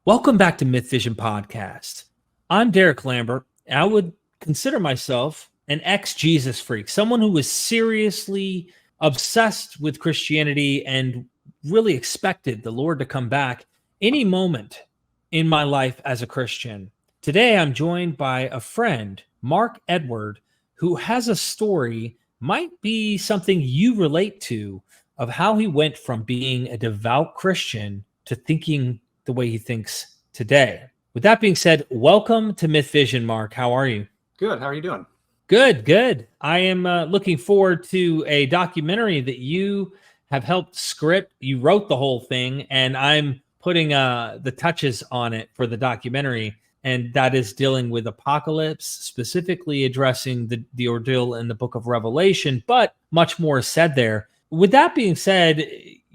Welcome back to MythVision Podcast. I'm Derek Lambert. I would consider myself an ex-Jesus freak, someone who was seriously obsessed with Christianity and really expected the Lord to come back any moment in my life as a Christian. Today, I'm joined by a friend, Mark Edward, who has a story, might be something you relate to, of how he went from being a devout Christian to thinking the way he thinks today. With that being said, welcome to MythVision, Mark. How are you? Good. How are you doing? Good. I am looking forward to a documentary that you have helped script. You wrote the whole thing, and I'm putting the touches on it for the documentary, and that is dealing with apocalypse, specifically addressing the ordeal in the book of Revelation, but much more is said there. With that being said,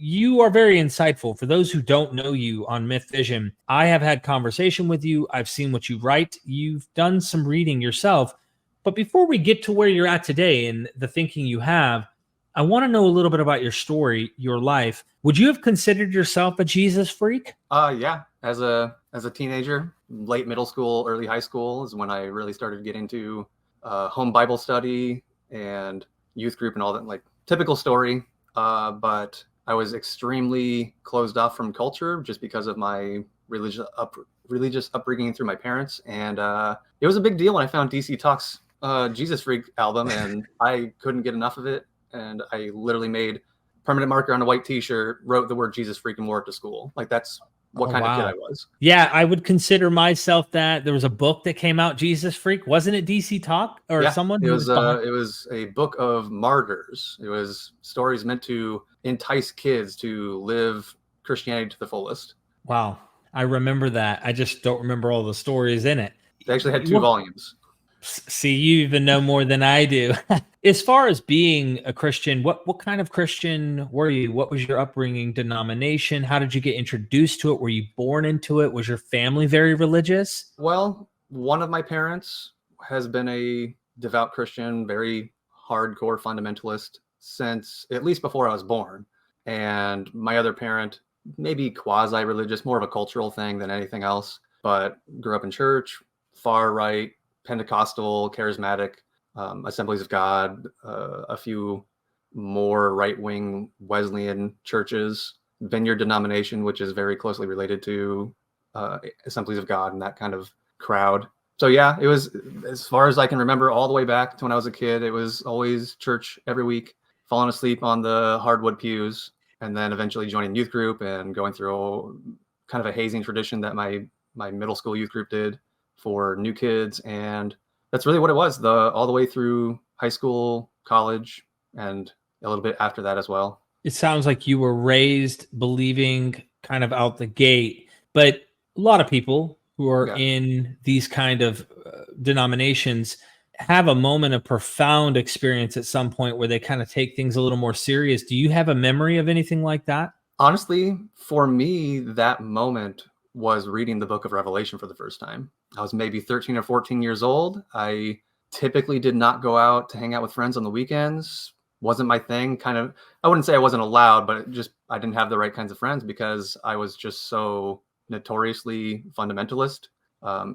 you are very insightful. For those who don't know you on MythVision, I have had conversation with you. I've seen what you write. You've done some reading yourself. But before we get to where you're at today and the thinking you have, I want to know a little bit about your story, your life. Would you have considered yourself a Jesus freak? Yeah. As a teenager, late middle school, early high school is when I really started to get into home Bible study and youth group and all that, like typical story. But I was extremely closed off from culture just because of my religious upbringing through my parents. And it was a big deal when I found DC Talk's Jesus Freak album, and I couldn't get enough of it. And I literally made permanent marker on a white t-shirt, wrote the word Jesus Freak, and wore it to school. Like, that's what kind of kid I was. Yeah, I would consider myself that. There was a book that came out, Jesus Freak. Wasn't it DC Talk or someone? It was a book of martyrs. It was stories meant to entice kids to live Christianity to the fullest. Wow. I remember that. I just don't remember all the stories in it. They actually had two volumes. See, you even know more than I do. As far as being a Christian, what kind of Christian were you? What was your upbringing, denomination? How did you get introduced to it? Were you born into it? Was your family very religious? Well, one of my parents has been a devout Christian, very hardcore fundamentalist since at least before I was born. And my other parent, maybe quasi-religious, more of a cultural thing than anything else, but grew up in church, far right, Pentecostal, charismatic, Assemblies of God, a few more right-wing Wesleyan churches, Vineyard denomination, which is very closely related to Assemblies of God and that kind of crowd. So yeah, it was, as far as I can remember, all the way back to when I was a kid, it was always church every week, falling asleep on the hardwood pews, and then eventually joining youth group and going through kind of a hazing tradition that my middle school youth group did for new kids. And that's really what it was, all the way through high school, college, and a little bit after that as well. It sounds like you were raised believing kind of out the gate, but a lot of people who are in these kind of denominations have a moment of profound experience at some point where they kind of take things a little more serious. Do you have a memory of anything like that? Honestly, for me, that moment was reading the book of Revelation for the first time. I was maybe 13 or 14 years old. I typically did not go out to hang out with friends on the weekends. Wasn't my thing. Kind of, I wouldn't say I wasn't allowed, but I didn't have the right kinds of friends because I was just so notoriously fundamentalist.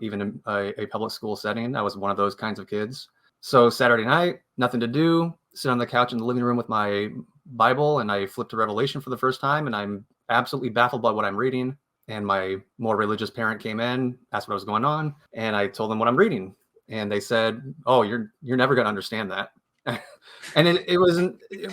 Even in a public school setting, I was one of those kinds of kids. So Saturday night, nothing to do, sit on the couch in the living room with my Bible, and I flipped to Revelation for the first time, and I'm absolutely baffled by what I'm reading. And my more religious parent came in, asked what was going on, and I told them what I'm reading. And they said, "Oh, you're never going to understand that." And it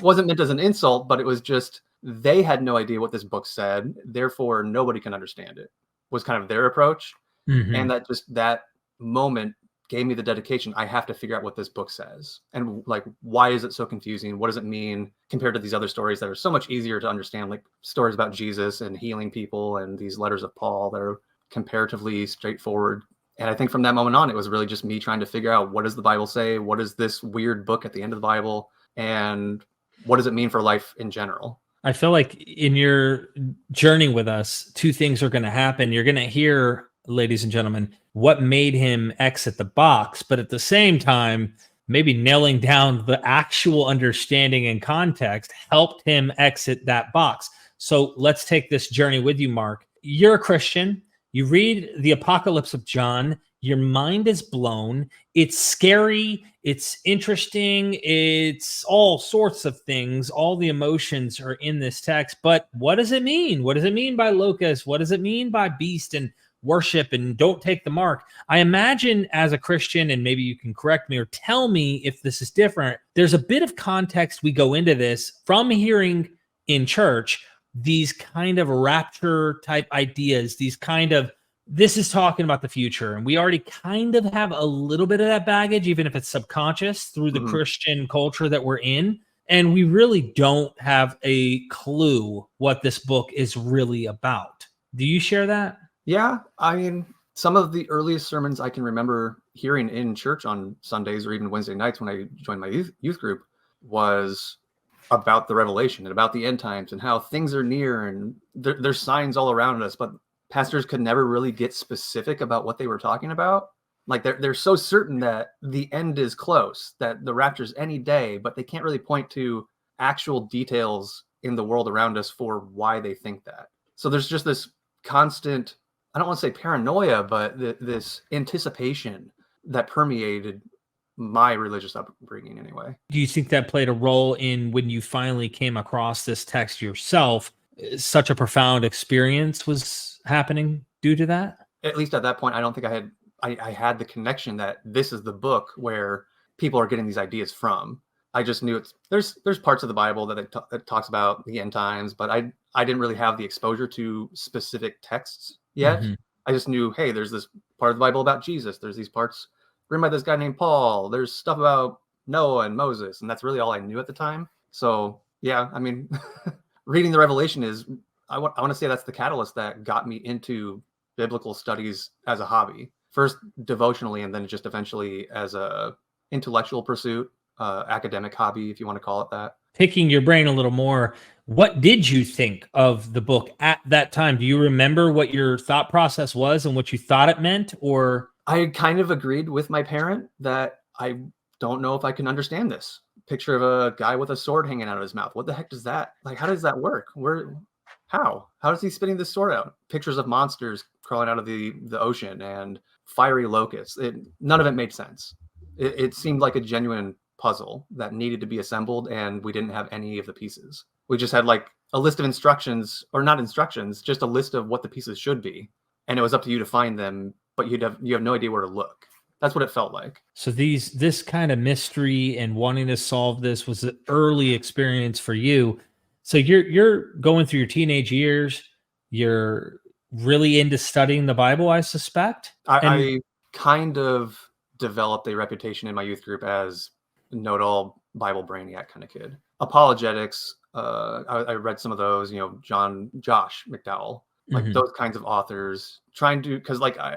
wasn't meant as an insult, but it was just, they had no idea what this book said, therefore nobody can understand it, was kind of their approach. Mm-hmm. And that moment gave me the dedication. I have to figure out what this book says, and like, why is it so confusing? What does it mean compared to these other stories that are so much easier to understand, like stories about Jesus and healing people, and these letters of Paul that are comparatively straightforward. And I think from that moment on, it was really just me trying to figure out, what does the Bible say? What is this weird book at the end of the Bible? And what does it mean for life in general? I feel like in your journey with us, two things are going to happen. You're going to hear, ladies and gentlemen, what made him exit the box, but at the same time, maybe nailing down the actual understanding and context helped him exit that box. So let's take this journey with you, Mark. You're a Christian. You read the Apocalypse of John, your mind is blown. It's scary. It's interesting. It's all sorts of things. All the emotions are in this text. But what does it mean? What does it mean by locust? What does it mean by beast and worship and don't take the mark? I imagine as a Christian, and maybe you can correct me or tell me if this is different, there's a bit of context we go into this from hearing in church these kind of rapture type ideas, these kind of, this is talking about the future. And we already kind of have a little bit of that baggage, even if it's subconscious through the Christian culture that we're in. And we really don't have a clue what this book is really about. Do you share that? Yeah. I mean, some of the earliest sermons I can remember hearing in church on Sundays or even Wednesday nights when I joined my youth group was about the revelation and about the end times and how things are near and there's signs all around us, but pastors could never really get specific about what they were talking about. Like they're so certain that the end is close, that the rapture's any day, but they can't really point to actual details in the world around us for why they think that. So there's just this constant, I don't want to say paranoia, but this anticipation that permeated my religious upbringing anyway. Do you think that played a role in when you finally came across this text yourself? Such a profound experience was happening due to that? At least at that point, I don't think I had the connection that this is the book where people are getting these ideas from. I just knew there's parts of the Bible that it talks about the end times, but I didn't really have the exposure to specific texts yet. I just knew, hey, there's this part of the Bible about Jesus. There's these parts written by this guy named Paul. There's stuff about Noah and Moses, and that's really all I knew at the time. So yeah, I mean, reading the Revelation is, I want to say that's the catalyst that got me into biblical studies as a hobby. First devotionally, and then just eventually as a intellectual pursuit, academic hobby, if you want to call it that. Picking your brain a little more, what did you think of the book at that time? Do you remember what your thought process was and what you thought it meant? Or I kind of agreed with my parent that I don't know if I can understand this. Picture of a guy with a sword hanging out of his mouth. What the heck does that, like, how does that work? How is he spitting this sword out? Pictures of monsters crawling out of the ocean and fiery locusts. None of it made sense. It seemed like a genuine puzzle that needed to be assembled, and we didn't have any of the pieces. We just had like a list of instructions, or not instructions, just a list of what the pieces should be, and it was up to you to find them, but you have no idea where to look. That's what it felt like. So this kind of mystery and wanting to solve this was an early experience for you. So you're going through your teenage years. You're really into studying the Bible, I suspect. I kind of developed a reputation in my youth group as know-it-all Bible brainiac kind of kid. Apologetics. I read some of those. Josh McDowell, like those kinds of authors. Trying to, because like I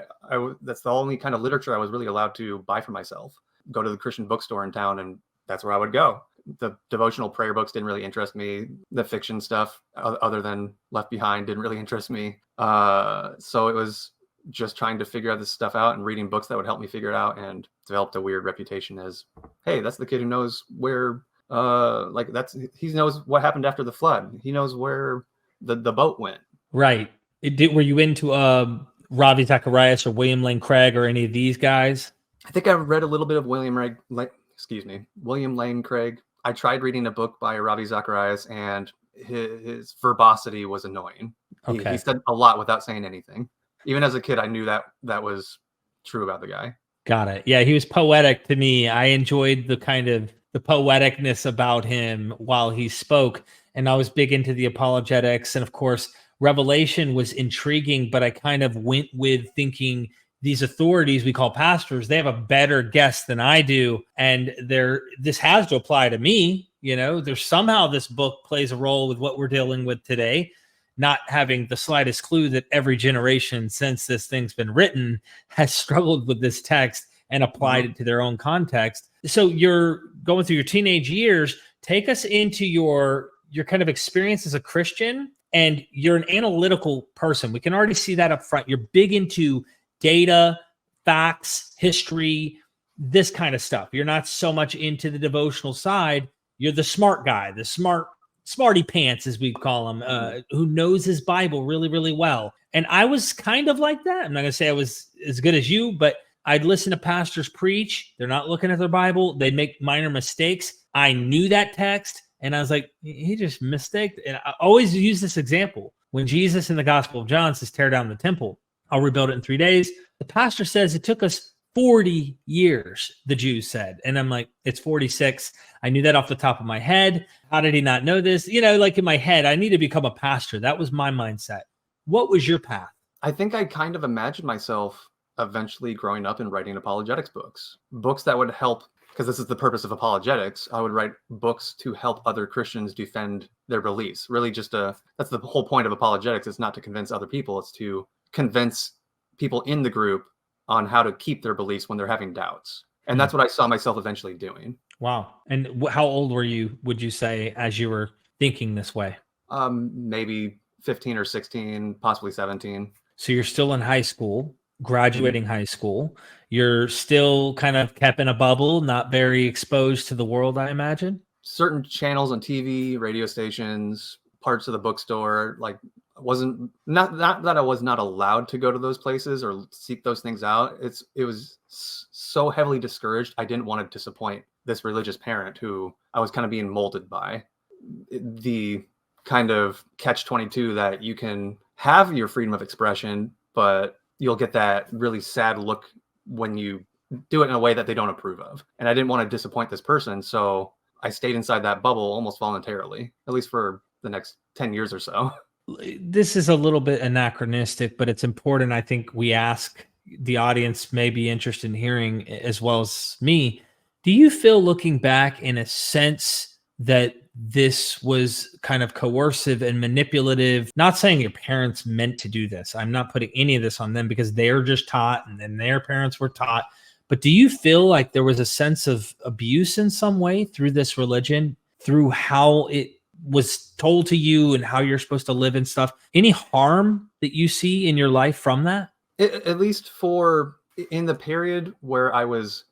that's the only kind of literature I was really allowed to buy for myself. Go to the Christian bookstore in town, and that's where I would go. The devotional prayer books didn't really interest me. The fiction stuff, other than Left Behind, didn't really interest me. So it was just trying to figure out this stuff out and reading books that would help me figure it out, and developed a weird reputation as, hey, that's the kid who knows where, he knows what happened after the flood. He knows where the boat went. Right. Were you into Ravi Zacharias or William Lane Craig or any of these guys? I think I read a little bit of William Lane Craig. I tried reading a book by Ravi Zacharias, and his verbosity was annoying. Okay. He said a lot without saying anything. Even as a kid, I knew that was true about the guy. Got it. Yeah, he was poetic to me. I enjoyed the kind of the poeticness about him while he spoke. And I was big into the apologetics. And of course, Revelation was intriguing, but I kind of went with thinking these authorities we call pastors, they have a better guess than I do. And this has to apply to me. There's somehow this book plays a role with what we're dealing with today, not having the slightest clue that every generation since this thing's been written has struggled with this text and applied it to their own context. So you're going through your teenage years. Take us into your kind of experience as a Christian, and you're an analytical person. We can already see that up front. You're big into data, facts, history, this kind of stuff. You're not so much into the devotional side. You're the smart guy, the smart smarty pants, as we call him, who knows his Bible really, really well. And I was kind of like that. I'm not going to say I was as good as you, but I'd listen to pastors preach. They're not looking at their Bible. They'd make minor mistakes. I knew that text, and I was like, he just mistaked. And I always use this example. When Jesus in the Gospel of John says, tear down the temple, I'll rebuild it in 3 days. The pastor says it took us 40 years, the Jews said. And I'm like, it's 46. I knew that off the top of my head. How did he not know this? Like in my head, I need to become a pastor. That was my mindset. What was your path? I think I kind of imagined myself eventually growing up and writing apologetics books that would help, because this is the purpose of apologetics. I would write books to help other Christians defend their beliefs. Really that's the whole point of apologetics. It's not to convince other people. It's to convince people in the group on how to keep their beliefs when they're having doubts. And that's what I saw myself eventually doing. Wow. And how old were you, would you say, as you were thinking this way? Maybe 15 or 16, possibly 17. So you're still in high school, graduating high school. You're still kind of kept in a bubble, not very exposed to the world, I imagine. Certain channels on TV, radio stations, parts of the bookstore, like wasn't not that I was not allowed to go to those places or seek those things out. It was so heavily discouraged. I didn't want to disappoint this religious parent who I was kind of being molded by. The kind of catch-22 that you can have your freedom of expression, but you'll get that really sad look when you do it in a way that they don't approve of. And I didn't want to disappoint this person, so I stayed inside that bubble almost voluntarily, at least for the next 10 years or so. This is a little bit anachronistic, but it's important. I think we ask the audience may be interested in hearing, as well as me. Do you feel, looking back, in a sense that this was kind of coercive and manipulative? Not saying your parents meant to do this. I'm not putting any of this on them, because they're just taught and then their parents were taught. But do you feel like there was a sense of abuse in some way through this religion, through how it was told to you and how you're supposed to live and stuff? Any harm that you see in your life from that? At least in the period where I was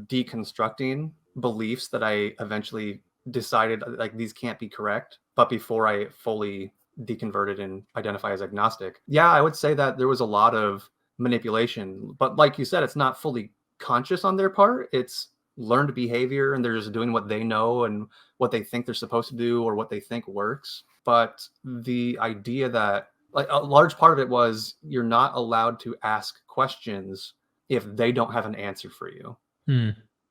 deconstructing beliefs that I eventually decided like these can't be correct, but before I fully deconverted and identify as agnostic, yeah, I would say that there was a lot of manipulation. But like you said, it's not fully conscious on their part. It's learned behavior, and they're just doing what they know and what they think they're supposed to do or what they think works. But the idea that, like, a large part of it was you're not allowed to ask questions if they don't have an answer for you.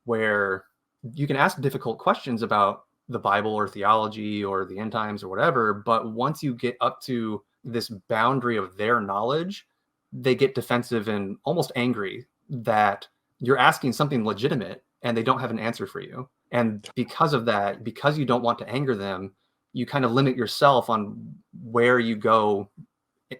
Where you can ask difficult questions about the Bible or theology or the end times or whatever, but once you get up to this boundary of their knowledge, they get defensive and almost angry that you're asking something legitimate and they don't have an answer for you. And because of that, because you don't want to anger them, you kind of limit yourself on where you go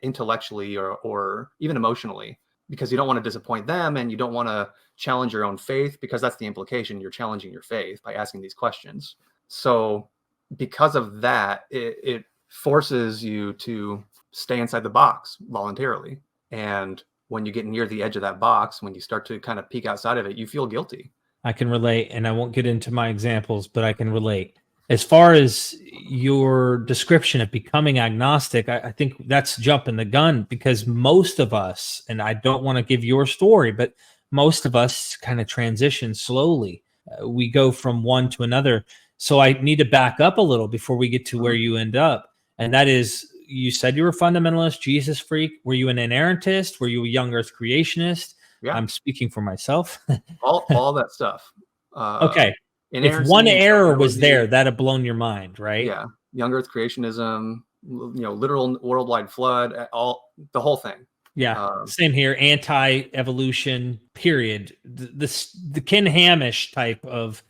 intellectually or even emotionally, because you don't want to disappoint them and you don't want to challenge your own faith, because that's the implication. You're challenging your faith by asking these questions. So because of that, it forces you to stay inside the box voluntarily. And when you get near the edge of that box, when you start to kind of peek outside of it, you feel guilty. I can relate, and I won't get into my examples, but I can relate. As far as your description of becoming agnostic, I think that's jumping the gun, because most of us, and I don't want to give your story, but most of us kind of transition slowly. We go from one to another. So I need to back up a little before we get to where you end up. And that is, you said you were a fundamentalist, Jesus freak. Were you an inerrantist? Were you a young earth creationist? Yeah. I'm speaking for myself. all that stuff. Okay. If one error was there, that'd have blown your mind, right? Yeah. Young earth creationism, literal worldwide flood, the whole thing. Yeah. Same here. Anti-evolution, period. The Ken Hamish type of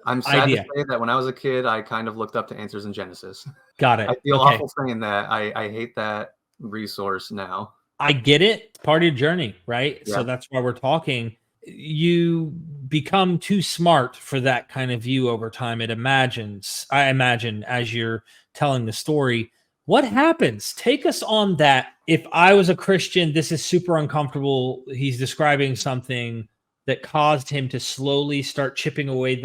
I'm sad to say that when I was a kid, I kind of looked up to Answers in Genesis. Got it. I feel awful saying that. I hate that resource now. I get it. It's part of your journey, right? Yeah. So that's why we're talking. You become too smart for that kind of view over time. I imagine, as you're telling the story, what happens? Take us on that. If I was a Christian, this is super uncomfortable. He's describing something that caused him to slowly start chipping away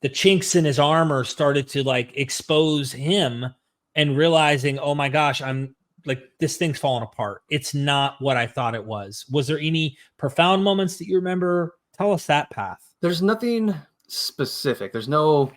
the the chinks in his armor started to like expose him, and realizing, oh my gosh, I'm like, this thing's falling apart. It's not what I thought it was. Was there any profound moments that you remember? Tell us that path. There's nothing specific. There's no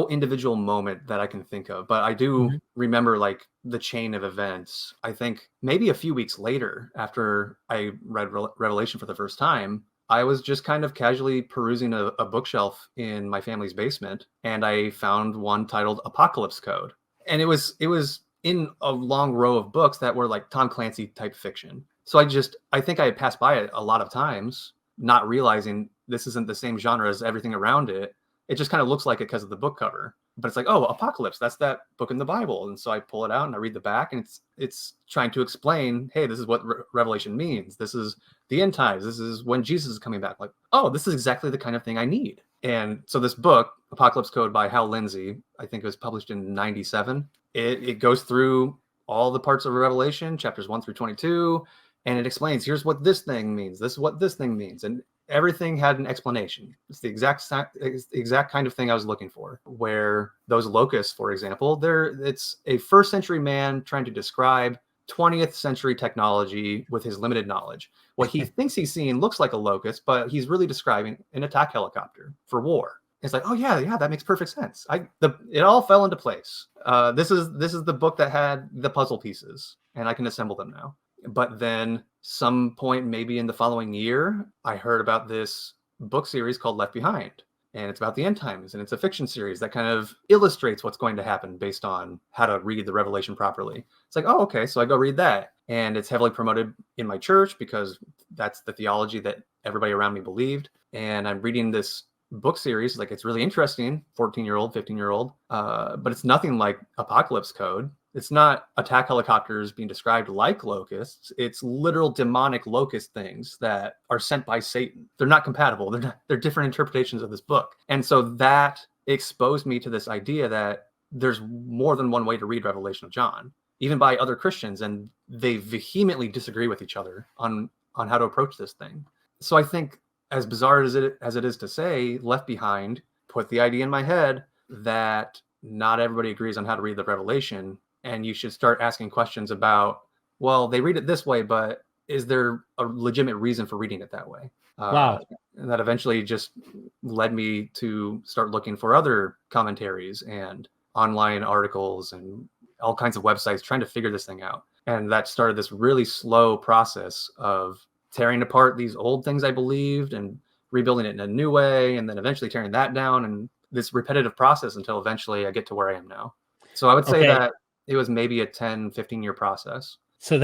individual moment that I can think of, but I do remember like the chain of events. I think maybe a few weeks later, after I read Revelation for the first time, I was just kind of casually perusing a bookshelf in my family's basement, and I found one titled Apocalypse Code. And it was in a long row of books that were like Tom Clancy type fiction. So I think I had passed by it a lot of times, not realizing this isn't the same genre as everything around it. It just kind of looks like it because of the book cover. But it's like, oh, Apocalypse, that's that book in the Bible. And so I pull it out and I read the back, and it's trying to explain, hey, this is what Revelation means. This is the end times. This is when Jesus is coming back. Like, oh, this is exactly the kind of thing I need. And so this book, Apocalypse Code by Hal Lindsey, I think it was published in 97. It goes through all the parts of Revelation, chapters 1 through 22, and it explains, here's what this thing means. This is what this thing means. And everything had an explanation. It's the exact kind of thing I was looking for, where those locusts, for example, it's a first century man trying to describe 20th century technology with his limited knowledge. What he thinks he's seeing looks like a locust, but he's really describing an attack helicopter for war. It's like, oh yeah, that makes perfect sense. It all fell into place. This is the book that had the puzzle pieces, and I can assemble them now. But then some point, maybe in the following year, I heard about this book series called Left Behind. And it's about the end times, and it's a fiction series that kind of illustrates what's going to happen based on how to read the Revelation properly. It's like, oh, okay, so I go read that. And it's heavily promoted in my church because that's the theology that everybody around me believed. And I'm reading this book series, like it's really interesting, 14-year-old, 15-year-old, but it's nothing like Apocalypse Code. It's not attack helicopters being described like locusts. It's literal demonic locust things that are sent by Satan. They're not compatible. They're different interpretations of this book. And so that exposed me to this idea that there's more than one way to read Revelation of John, even by other Christians, and they vehemently disagree with each other on how to approach this thing. So I think, as bizarre as it is to say, Left Behind put the idea in my head that not everybody agrees on how to read the Revelation. And you should start asking questions about, well, they read it this way, but is there a legitimate reason for reading it that way? Wow. And that eventually just led me to start looking for other commentaries and online articles and all kinds of websites trying to figure this thing out. And that started this really slow process of tearing apart these old things I believed and rebuilding it in a new way, and then eventually tearing that down, and this repetitive process until eventually I get to where I am now. So I would say that it was maybe a 10, 15-year process. So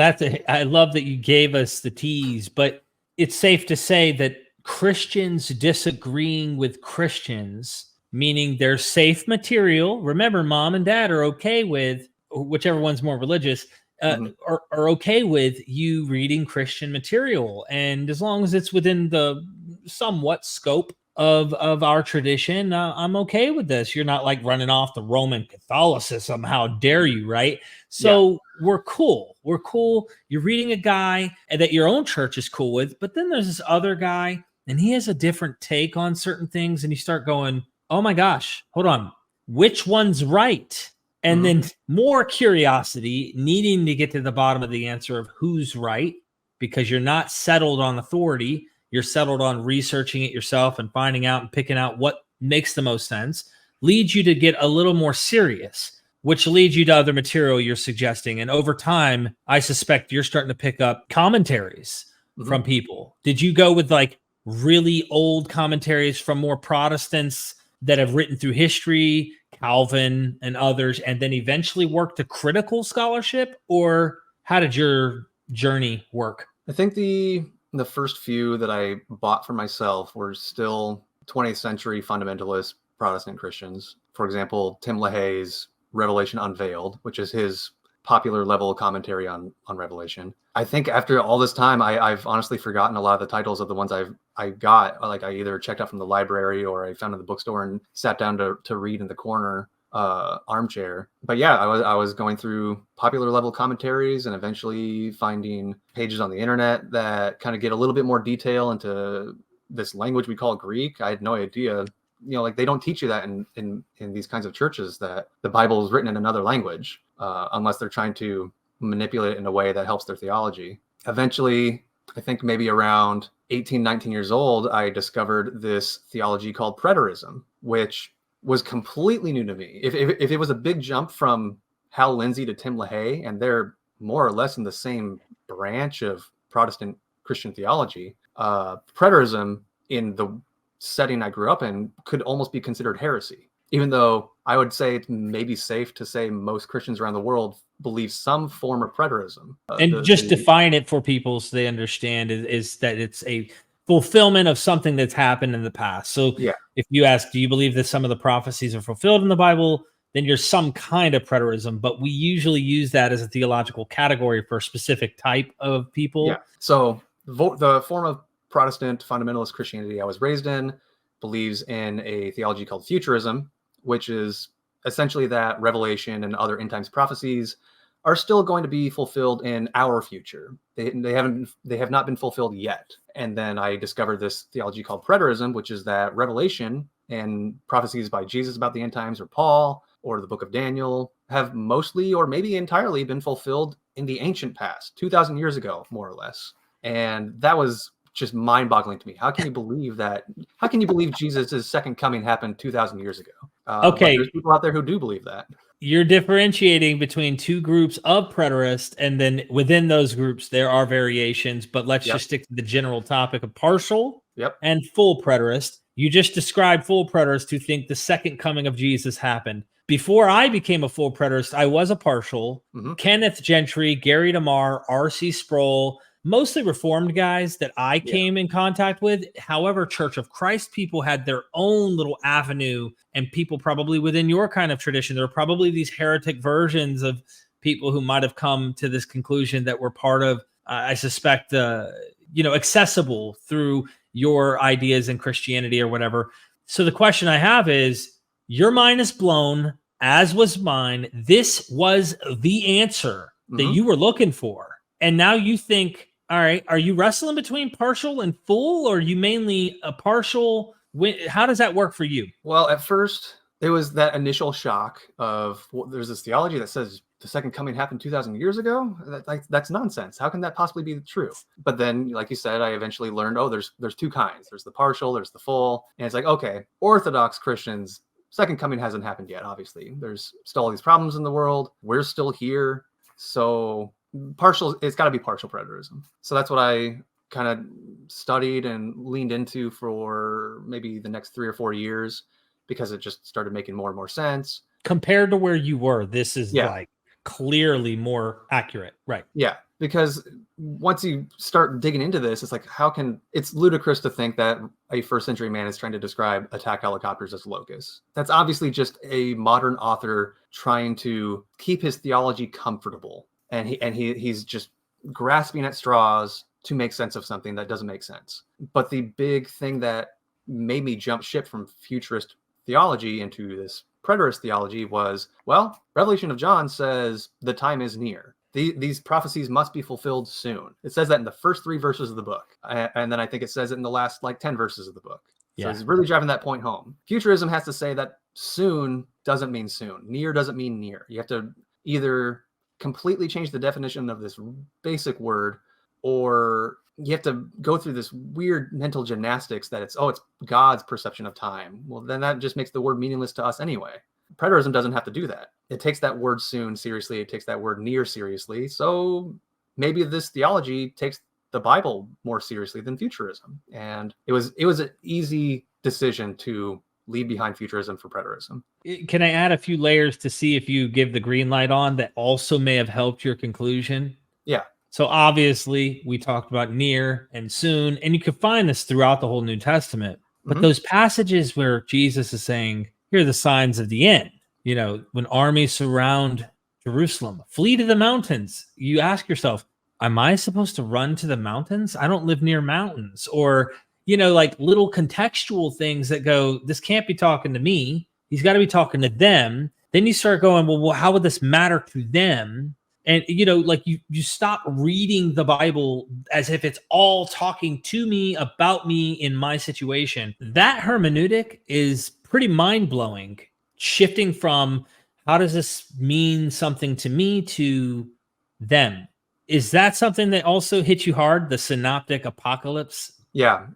I love that you gave us the tease, but it's safe to say that Christians disagreeing with Christians, meaning their safe material, remember, mom and dad are okay with, whichever one's more religious, are okay with you reading Christian material. And as long as it's within the somewhat scope of our tradition, I'm okay with this. You're not like running off the Roman Catholicism. How dare you, right? So we're cool. We're cool. You're reading a guy that your own church is cool with, but then there's this other guy and he has a different take on certain things. And you start going, oh my gosh, hold on. Which one's right? And then more curiosity, needing to get to the bottom of the answer of who's right, because you're not settled on authority. You're settled on researching it yourself and finding out and picking out what makes the most sense, leads you to get a little more serious, which leads you to other material you're suggesting. And over time, I suspect you're starting to pick up commentaries from people. Did you go with like really old commentaries from more Protestants that have written through history, Calvin and others, and then eventually work to critical scholarship? Or how did your journey work? I think the first few that I bought for myself were still 20th century fundamentalist Protestant Christians. For example, Tim LaHaye's Revelation Unveiled, which is his popular level commentary on Revelation. I think after all this time, I've honestly forgotten a lot of the titles of the ones I got. Like I either checked out from the library or I found in the bookstore and sat down to read in the corner armchair. But yeah, I was going through popular level commentaries and eventually finding pages on the internet that kind of get a little bit more detail into this language we call Greek. I had no idea like they don't teach you that in these kinds of churches, that the Bible is written in another language, unless they're trying to manipulate it in a way that helps their theology. Eventually, I think maybe around 18, 19 years old, I discovered this theology called preterism, which was completely new to me. If it was a big jump from Hal Lindsey to Tim LaHaye, and they're more or less in the same branch of Protestant Christian theology, preterism in the setting I grew up in could almost be considered heresy, even though I would say it's maybe safe to say most Christians around the world believe some form of preterism. And define it for people so they understand is that it's a fulfillment of something that's happened in the past. So yeah. If you ask, do you believe that some of the prophecies are fulfilled in the Bible? Then you're some kind of preterism, but we usually use that as a theological category for a specific type of people. Yeah. So the form of Protestant fundamentalist Christianity I was raised in believes in a theology called futurism, which is essentially that Revelation and other end times prophecies are still going to be fulfilled in our future. They have not been fulfilled yet. And then I discovered this theology called preterism, which is that Revelation and prophecies by Jesus about the end times, or Paul, or the book of Daniel, have mostly or maybe entirely been fulfilled in the ancient past, 2,000 years ago, more or less. And that was just mind-boggling to me. How can you believe that? How can you believe Jesus' second coming happened 2,000 years ago? Okay. There's people out there who do believe that. You're differentiating between two groups of preterists, and then within those groups, there are variations, but let's just stick to the general topic of partial and full preterist. You just described full preterists who think the second coming of Jesus happened. Before I became a full preterist, I was a partial. Kenneth Gentry, Gary DeMar, R.C. Sproul, mostly Reformed guys that I came in contact with. However, Church of Christ people had their own little avenue, and people probably within your kind of tradition, there were probably these heretic versions of people who might have come to this conclusion that were part of, I suspect, accessible through your ideas in Christianity or whatever. So the question I have is, your mind is blown, as was mine. This was the answer that you were looking for. And now you think, all right, are you wrestling between partial and full, or are you mainly a partial? How does that work for you? Well, at first, it was that initial shock of, well, there's this theology that says the second coming happened 2,000 years ago. That's nonsense. How can that possibly be true? But then, like you said, I eventually learned, there's two kinds. There's the partial, there's the full. And it's like, okay, Orthodox Christians, second coming hasn't happened yet, obviously. There's still all these problems in the world. We're still here. So partial, it's got to be partial preterism. So that's what I kind of studied and leaned into for maybe the next 3 or 4 years, because it just started making more and more sense. Compared to where you were, this is like clearly more accurate, right? Yeah, because once you start digging into this, it's like, it's ludicrous to think that a first century man is trying to describe attack helicopters as locusts. That's obviously just a modern author trying to keep his theology comfortable. And he's just grasping at straws to make sense of something that doesn't make sense. But the big thing that made me jump ship from futurist theology into this preterist theology was, well, Revelation of John says the time is near. These prophecies must be fulfilled soon. It says that in the first 3 verses of the book. And then I think it says it in the last 10 verses of the book. So it's really driving that point home. Futurism has to say that soon doesn't mean soon. Near doesn't mean near. You have to either completely change the definition of this basic word, or you have to go through this weird mental gymnastics that it's God's perception of time. Well, then that just makes the word meaningless to us anyway. Preterism doesn't have to do that. It takes that word soon seriously. It takes that word near seriously. So maybe this theology takes the Bible more seriously than futurism. And it was an easy decision to leave behind futurism for preterism. Can I add a few layers to see if you give the green light on that also may have helped your conclusion? Yeah. So obviously we talked about near and soon, and you could find this throughout the whole New Testament. But those passages where Jesus is saying, here are the signs of the end, when armies surround Jerusalem, flee to the mountains. You ask yourself, am I supposed to run to the mountains? I don't live near mountains. Or, like little contextual things that go, this can't be talking to me. He's got to be talking to them. Then you start going, well, how would this matter to them? And like you stop reading the Bible as if it's all talking to me about me in my situation. That hermeneutic is pretty mind-blowing, shifting from how does this mean something to me to them. Is that something that also hits you hard, the synoptic apocalypse? Yeah.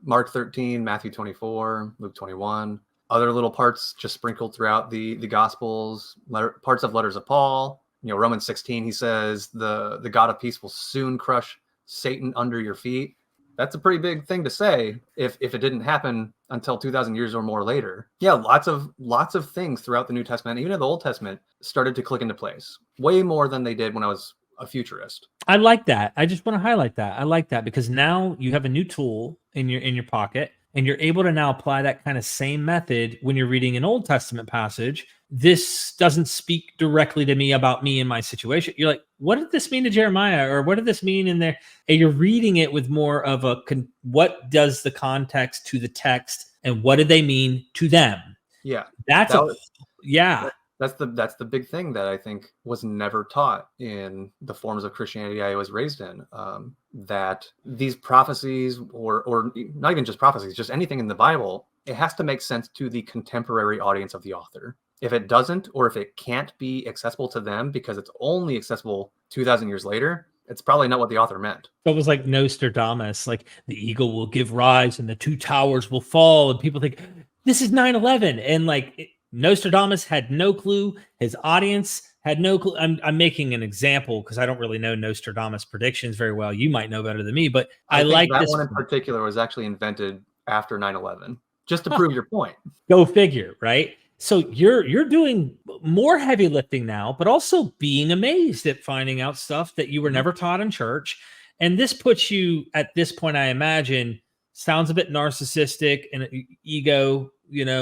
Mark 13, Matthew 24, Luke 21, other little parts just sprinkled throughout the Gospels, parts of letters of Paul. Romans 16, he says, the God of peace will soon crush Satan under your feet. That's a pretty big thing to say if it didn't happen until 2,000 years or more later. Yeah, lots of things throughout the New Testament, even in the Old Testament, started to click into place. Way more than they did when I was a futurist. I like that. I just want to highlight that. I like that because now you have a new tool in your pocket, and you're able to now apply that kind of same method when you're reading an Old Testament passage. This doesn't speak directly to me about me and my situation. You're like, what did this mean to Jeremiah, or what did this mean in there? And you're reading it with more of what does the context to the text, and what did they mean to them? Yeah, that's That's the big thing that I think was never taught in the forms of Christianity I was raised in. That these prophecies, or not even just prophecies, just anything in the Bible, it has to make sense to the contemporary audience of the author. If it doesn't, or if it can't be accessible to them because it's only accessible 2,000 years later, it's probably not what the author meant. So it was like Nostradamus, like the eagle will give rise and the two towers will fall, and people think this is 9/11, and Nostradamus had no clue. His audience had no clue. I'm making an example because I don't really know Nostradamus predictions very well. You might know better than me, but I like that this one in particular was actually invented after 9/11, just to prove your point. Go figure, right? So you're doing more heavy lifting now, but also being amazed at finding out stuff that you were never taught in church. And this puts you at this point, I imagine, sounds a bit narcissistic and ego,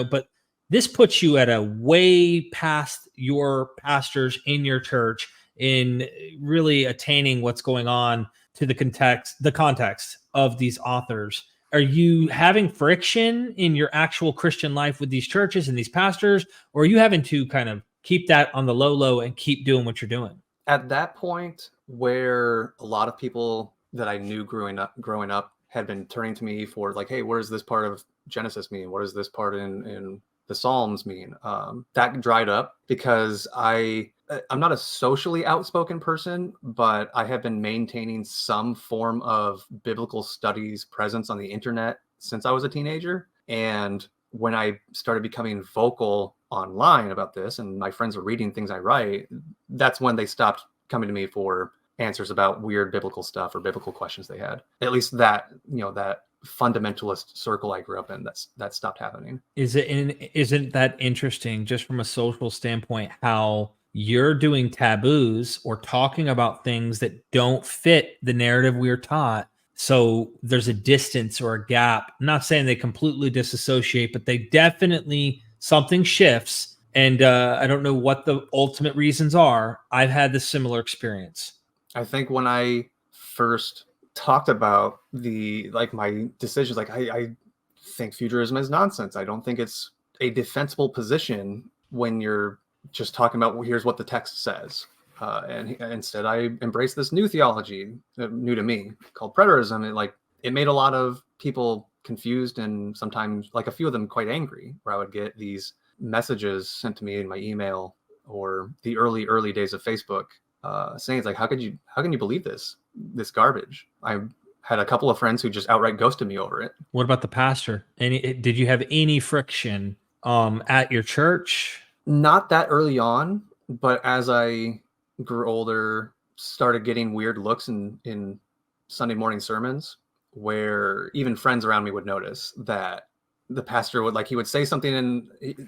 but this puts you at a way past your pastors in your church in really attaining what's going on to the context of these authors. Are you having friction in your actual Christian life with these churches and these pastors, or are you having to kind of keep that on the low and keep doing what you're doing? At that point, where a lot of people that I knew growing up had been turning to me for like, hey, what does this part of Genesis mean? What does this part in the Psalms mean? That dried up because I'm not a socially outspoken person, but I have been maintaining some form of biblical studies presence on the internet since I was a teenager. And when I started becoming vocal online about this, and my friends were reading things I write, that's when they stopped coming to me for answers about weird biblical stuff or biblical questions they had. At least that fundamentalist circle I grew up in, that stopped happening. Isn't that interesting, just from a social standpoint, how you're doing taboos or talking about things that don't fit the narrative we're taught? So there's a distance or a gap. I'm not saying they completely disassociate, but they definitely, something shifts. And I don't know what the ultimate reasons are. I've had this similar experience. I think when I first talked about my decisions, I think futurism is nonsense. I don't think it's a defensible position when you're just talking about, well, here's what the text says. And instead I embraced this new theology, new to me, called preterism. It made a lot of people confused, and sometimes a few of them quite angry, where I would get these messages sent to me in my email or the early days of Facebook, saying it's like, how can you believe this garbage? I had a couple of friends who just outright ghosted me over it. What about the pastor? Did you have any friction at your church? Not that early on, but as I grew older, started getting weird looks in Sunday morning sermons, where even friends around me would notice that the pastor he would say something in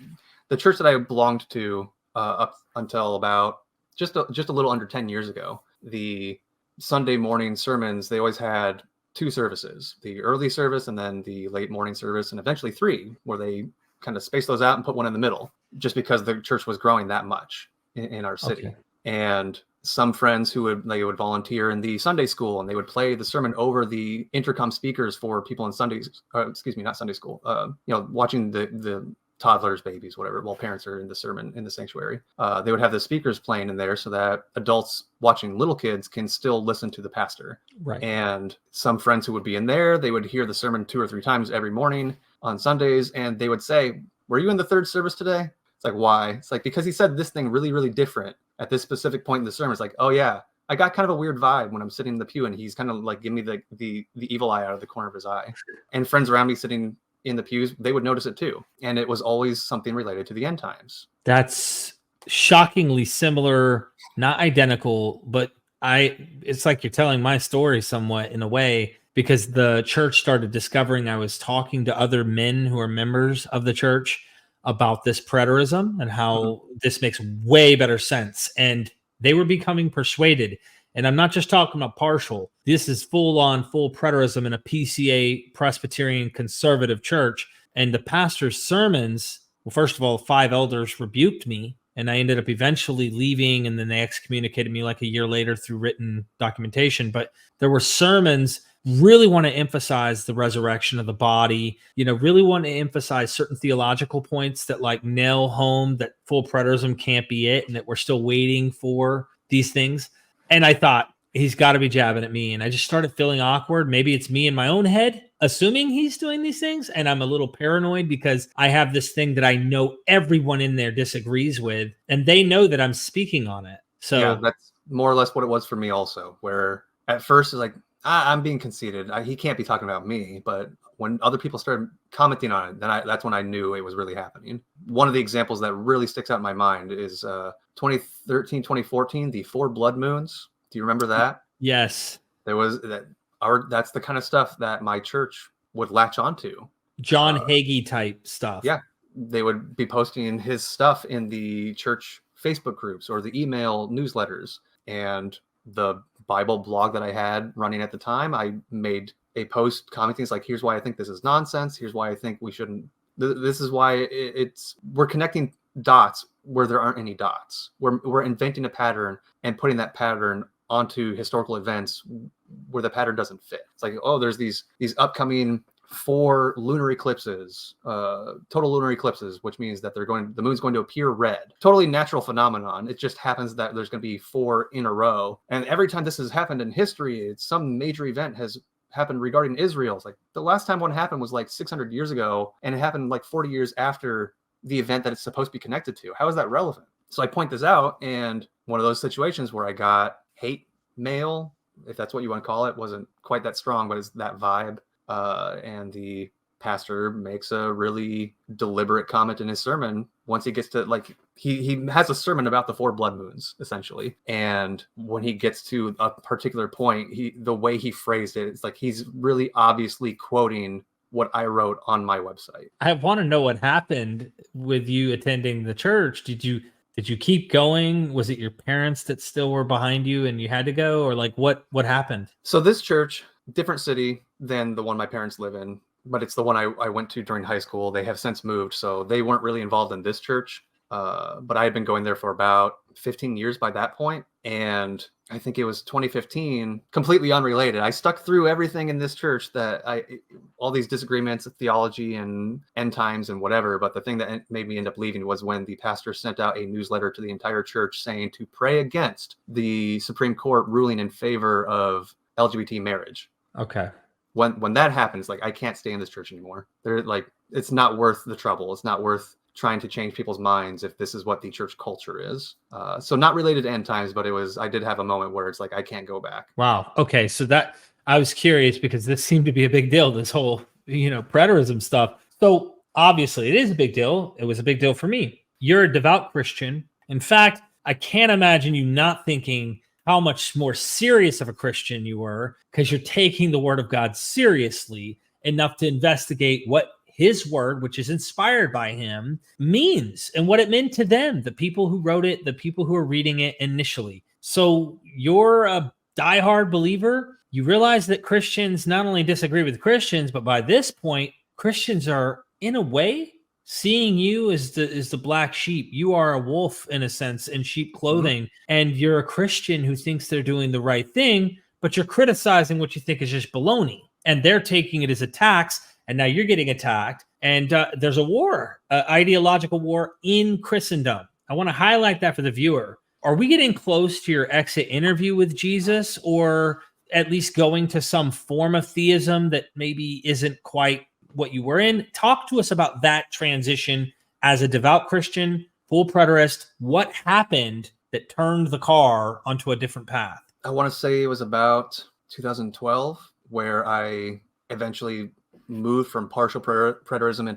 the church that I belonged to up until about just a little under 10 years ago. The Sunday morning sermons, they always had two services, the early service and then the late morning service, and eventually three, where they kind of spaced those out and put one in the middle, just because the church was growing that much in our city. Okay. And some friends who would volunteer in the Sunday school, and they would play the sermon over the intercom speakers for people in not Sunday school, watching the toddlers, babies, whatever, while parents are in the sermon in the sanctuary. They would have the speakers playing in there so that adults watching little kids can still listen to the pastor. Right. And some friends who would be in there, they would hear the sermon 2 or 3 times every morning on Sundays, and they would say, "Were you in the third service today?" It's like, why? It's like, because he said this thing really, really different at this specific point in the sermon. It's like, oh yeah, I got kind of a weird vibe when I'm sitting in the pew and he's kind of like giving me the evil eye out of the corner of his eye. And friends around me sitting in the pews, they would notice it too. And it was always something related to the end times. That's shockingly similar, not identical, but it's like you're telling my story somewhat in a way, because the church started discovering I was talking to other men who are members of the church about this preterism and how this makes way better sense. And they were becoming persuaded. And I'm not just talking about partial. This is full preterism in a PCA Presbyterian conservative church. And the pastor's sermons, well, first of all, 5 elders rebuked me, and I ended up eventually leaving, and then they excommunicated me like a year later through written documentation. But there were sermons really want to emphasize the resurrection of the body, really want to emphasize certain theological points that like nail home that full preterism can't be it, and that we're still waiting for these things. And I thought, he's got to be jabbing at me. And I just started feeling awkward. Maybe it's me in my own head, assuming he's doing these things. And I'm a little paranoid because I have this thing that I know everyone in there disagrees with, and they know that I'm speaking on it. So yeah, that's more or less what it was for me also, where at first it's like, I'm being conceited. He can't be talking about me. But when other people started commenting on it, then that's when I knew it was really happening. One of the examples that really sticks out in my mind is 2013, 2014, the 4 blood moons. Do you remember that? Yes. There was that. That's the kind of stuff that my church would latch onto. John Hagee type stuff. Yeah. They would be posting his stuff in the church Facebook groups or the email newsletters. And the Bible blog that I had running at the time, I made a post commenting like, here's why I think this is nonsense. Here's why I think we shouldn't. This is why we're connecting dots where there aren't any dots. We're inventing a pattern and putting that pattern onto historical events where the pattern doesn't fit. It's like, oh, there's these upcoming 4 lunar eclipses, total lunar eclipses, which means that the moon's going to appear red. Totally natural phenomenon. It just happens that there's going to be 4 in a row. And every time this has happened in history, it's some major event has happened regarding Israel. It's like the last time one happened was like 600 years ago, and it happened like 40 years after the event that it's supposed to be connected to. How is that relevant? So I point this out, and one of those situations where I got hate mail, if that's what you want to call it, wasn't quite that strong, but it's that vibe. And the pastor makes a really deliberate comment in his sermon. Once he gets to he has a sermon about the 4 blood moons, essentially. And when he gets to a particular point, the way he phrased it, it's like he's really obviously quoting what I wrote on my website. I want to know what happened with you attending the church. Did you keep going? Was it your parents that still were behind you and you had to go, or like what happened? So this church, different city than the one my parents live in, but it's the one I went to during high school. They have since moved, so they weren't really involved in this church. But I had been going there for about 15 years by that point. And I think it was 2015, completely unrelated. I stuck through everything in this church all these disagreements of theology and end times and whatever. But the thing that made me end up leaving was when the pastor sent out a newsletter to the entire church saying to pray against the Supreme Court ruling in favor of LGBT marriage. Okay. When that happens, like, I can't stay in this church anymore. They're like, it's not worth the trouble. It's not worth trying to change people's minds if this is what the church culture is. So not related to end times, but I did have a moment where it's like, I can't go back. Wow. Okay. So I was curious because this seemed to be a big deal, this whole, preterism stuff. So obviously it is a big deal. It was a big deal for me. You're a devout Christian. In fact, I can't imagine you not thinking how much more serious of a Christian you were, because you're taking the word of God seriously enough to investigate what his word, which is inspired by him, means and what it meant to them, the people who wrote it, the people who are reading it initially. So you're a diehard believer. You realize that Christians not only disagree with Christians, but by this point, Christians are, in a way, seeing you as the black sheep. You are a wolf, in a sense, in sheep clothing. Mm-hmm. And you're a Christian who thinks they're doing the right thing, but you're criticizing what you think is just baloney. And they're taking it as attacks. And now you're getting attacked. And there's a war, ideological war in Christendom. I want to highlight that for the viewer. Are we getting close to your exit interview with Jesus, or at least going to some form of theism that maybe isn't quite what you were in? Talk to us about that transition as a devout Christian, full preterist. What happened that turned the car onto a different path? I want to say it was about 2012 where I eventually moved from partial preterism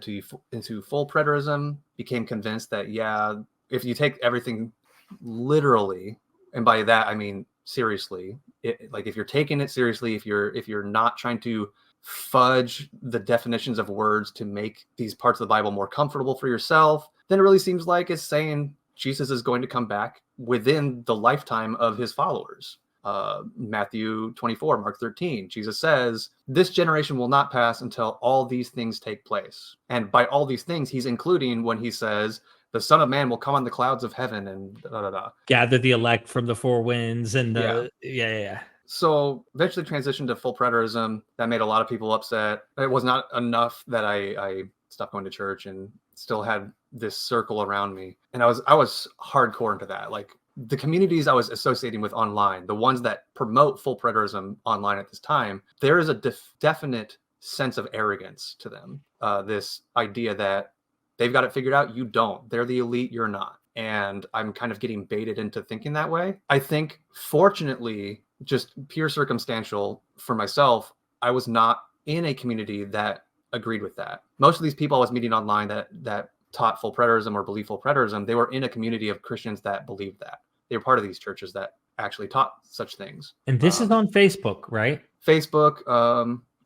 into full preterism, became convinced that, yeah, if you take everything literally, and by that I mean seriously, like if you're taking it seriously, if you're not trying to fudge the definitions of words to make these parts of the Bible more comfortable for yourself, then it really seems like it's saying Jesus is going to come back within the lifetime of his followers. Matthew 24, Mark 13, Jesus says, this generation will not pass until all these things take place. And by all these things, he's including when he says, the Son of Man will come on the clouds of heaven and da, da, da. Gather the elect from the four winds and the yeah. So eventually transitioned to full preterism. That made a lot of people upset. It was not enough that I stopped going to church and still had this circle around me. And I was hardcore into that. Like the communities I was associating with online, the ones that promote full preterism online at this time, there is a definite sense of arrogance to them. This idea that they've got it figured out, you don't. They're the elite, you're not. And I'm kind of getting baited into thinking that way. I think, fortunately, just pure circumstantial for myself, I was not in a community that agreed with that. Most of these people I was meeting online that taught full preterism or believed full preterism, they were in a community of Christians that believed that. They were part of these churches that actually taught such things. And this is on Facebook, right? Facebook,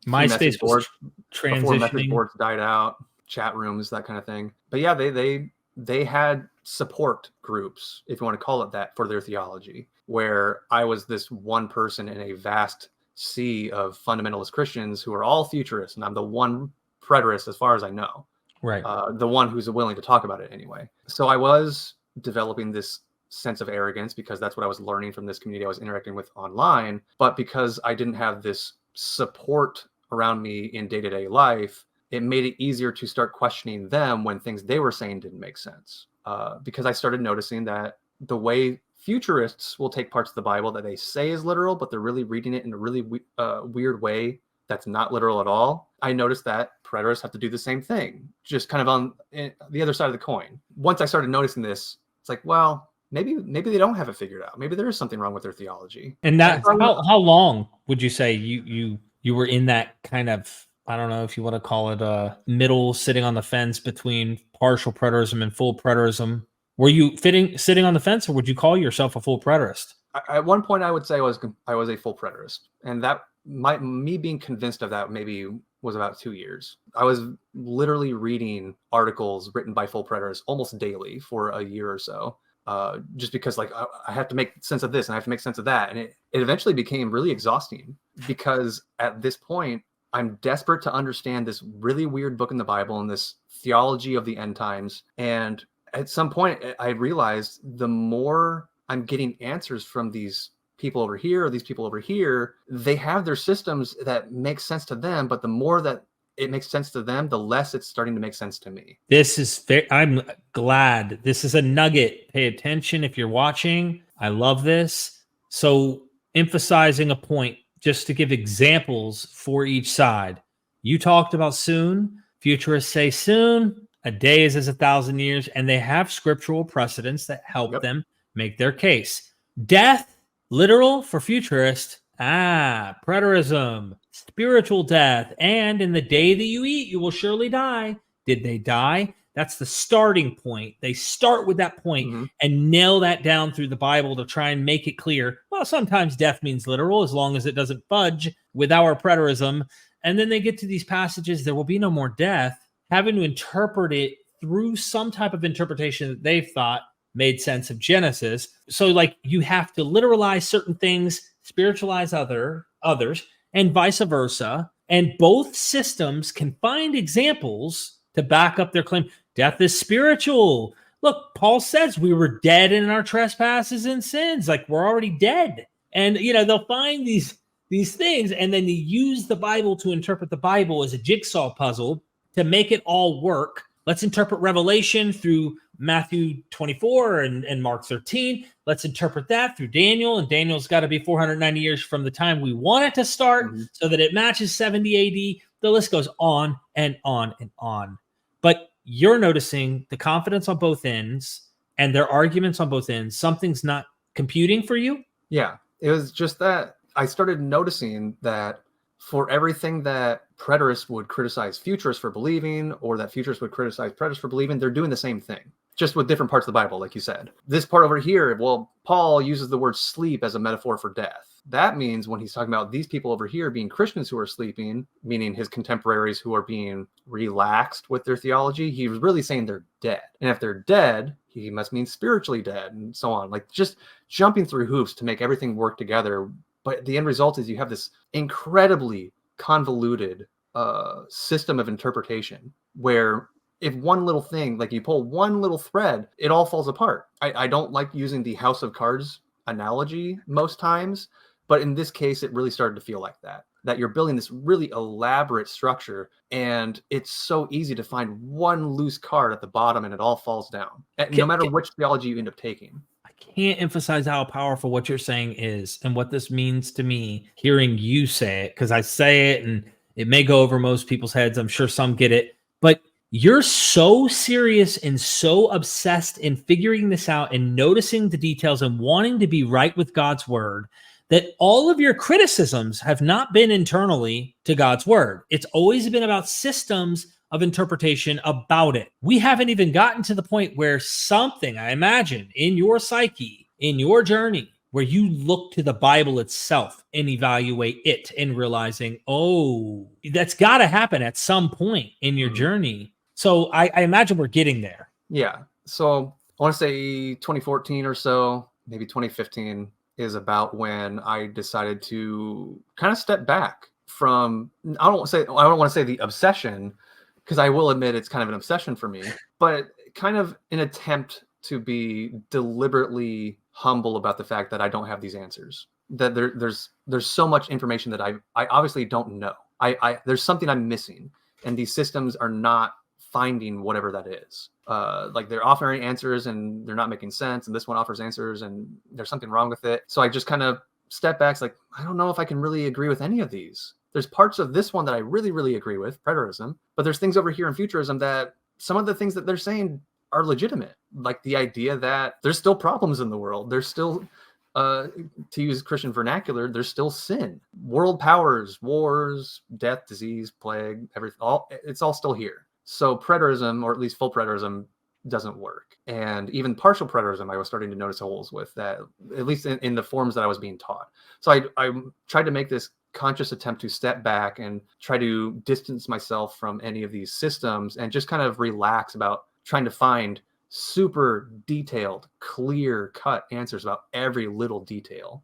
MySpace was transitioning. Before message boards died out, chat rooms, that kind of thing. But yeah, they had support groups, if you want to call it that, for their theology, where I was this one person in a vast sea of fundamentalist Christians who are all futurists, and I'm the one preterist as far as I know. Right. The one who's willing to talk about it anyway. So I was developing this sense of arrogance because that's what I was learning from this community I was interacting with online. But because I didn't have this support around me in day-to-day life, it made it easier to start questioning them when things they were saying didn't make sense. Because I started noticing that the way futurists will take parts of the Bible that they say is literal, but they're really reading it in a really weird way that's not literal at all. I noticed that preterists have to do the same thing, just kind of on the other side of the coin. Once I started noticing this, it's like, well, maybe they don't have it figured out. Maybe there is something wrong with their theology. And that how long would you say you were in that kind of, I don't know if you want to call it a middle, sitting on the fence between partial preterism and full preterism? Were you sitting on the fence, or would you call yourself a full preterist? At one point, I would say I was a full preterist, and that me being convinced of that maybe was about 2 years. I was literally reading articles written by full preterists almost daily for a year or so, just because like I have to make sense of this and I have to make sense of that, and it eventually became really exhausting because at this point, I'm desperate to understand this really weird book in the Bible and this theology of the end times. And at some point, I realized the more I'm getting answers from these people over here or these people over here, they have their systems that make sense to them. But the more that it makes sense to them, the less it's starting to make sense to me. I'm glad. This is a nugget. Pay attention if you're watching. I love this. So emphasizing a point, just to give examples for each side. You talked about soon. Futurists say soon. A day is as 1,000 years, and they have scriptural precedents that help them make their case. Death, literal for futurists. Preterism, spiritual death, and in the day that you eat, you will surely die. Did they die? That's the starting point. They start with that point and nail that down through the Bible to try and make it clear. Well, sometimes death means literal as long as it doesn't fudge with our preterism. And then they get to these passages, there will be no more death, having to interpret it through some type of interpretation that they've thought made sense of Genesis. So like you have to literalize certain things, spiritualize others, and vice versa. And both systems can find examples to back up their claim. Death is spiritual. Look, Paul says we were dead in our trespasses and sins. Like we're already dead. And, they'll find these things and then they use the Bible to interpret the Bible as a jigsaw puzzle to make it all work. Let's interpret Revelation through Matthew 24 and Mark 13. Let's interpret that through Daniel, and Daniel's got to be 490 years from the time we want it to start so that it matches 70 AD. The list goes on and on and on. But you're noticing the confidence on both ends and their arguments on both ends. Something's not computing for you? Yeah, it was just that I started noticing that for everything that preterists would criticize futurists for believing, or that futurists would criticize preterists for believing, they're doing the same thing, just with different parts of the Bible, like you said. This part over here, well, Paul uses the word sleep as a metaphor for death. That means when he's talking about these people over here being Christians who are sleeping, meaning his contemporaries who are being relaxed with their theology, he was really saying they're dead. And if they're dead, he must mean spiritually dead, and so on. Like, just jumping through hoops to make everything work together. But the end result is you have this incredibly convoluted system of interpretation where if one little thing, like you pull one little thread, it all falls apart. I don't like using the house of cards analogy most times, but in this case, it really started to feel like that you're building this really elaborate structure, and it's so easy to find one loose card at the bottom and it all falls down, no matter which theology you end up taking. Can't emphasize how powerful what you're saying is and what this means to me hearing you say it, because I say it and it may go over most people's heads. I'm sure some get it, but you're so serious and so obsessed in figuring this out and noticing the details and wanting to be right with God's word that all of your criticisms have not been internally to God's word. It's always been about systems of interpretation about it. We haven't even gotten to the point where something, I imagine, in your psyche, in your journey, where you look to the Bible itself and evaluate it and realizing, oh, that's got to happen at some point in your journey. So I imagine we're getting there. Yeah. So I want to say 2014 or so, maybe 2015 is about when I decided to kind of step back from, I don't want to say the obsession, because I will admit it's kind of an obsession for me, but kind of an attempt to be deliberately humble about the fact that I don't have these answers. That there's so much information that I obviously don't know. There's something I'm missing, and these systems are not finding whatever that is. Like, they're offering answers and they're not making sense, and this one offers answers and there's something wrong with it. So I just kind of step back. It's like, I don't know if I can really agree with any of these. There's parts of this one that I really, really agree with, preterism, but there's things over here in futurism that some of the things that they're saying are legitimate. Like the idea that there's still problems in the world. There's still, to use Christian vernacular, there's still sin, world powers, wars, death, disease, plague, everything. It's all still here. So preterism, or at least full preterism, doesn't work. And even partial preterism, I was starting to notice holes with that, at least in the forms that I was being taught. So I tried to make this conscious attempt to step back and try to distance myself from any of these systems and just kind of relax about trying to find super detailed, clear-cut answers about every little detail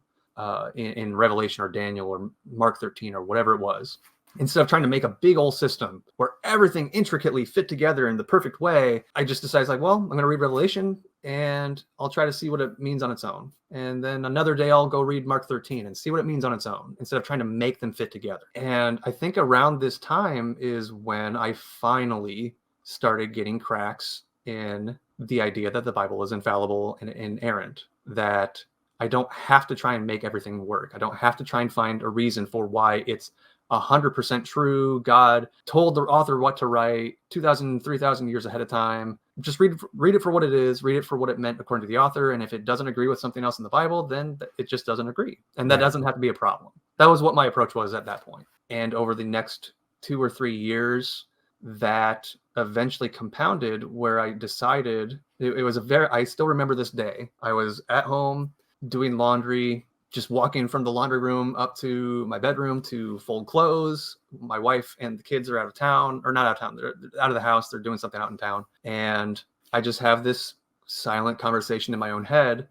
in Revelation or Daniel or Mark 13 or whatever it was. Instead of trying to make a big old system where everything intricately fit together in the perfect way, I just decided, like, well, I'm going to read Revelation and I'll try to see what it means on its own. And then another day I'll go read Mark 13 and see what it means on its own, instead of trying to make them fit together. And I think around this time is when I finally started getting cracks in the idea that the Bible is infallible and inerrant, that I don't have to try and make everything work. I don't have to try and find a reason for why it's 100% true. God told the author what to write 2,000, 3,000 years ahead of time. Just read it for what it is. Read it for what it meant according to the author. And if it doesn't agree with something else in the Bible, then it just doesn't agree. And that doesn't have to be a problem. That was what my approach was at that point. And over the next 2 or 3 years, that eventually compounded where I decided, it was I still remember this day. I was at home doing laundry, just walking from the laundry room up to my bedroom to fold clothes. My wife and the kids are out of town, or not out of town. They're out of the house. They're doing something out in town. And I just have this silent conversation in my own head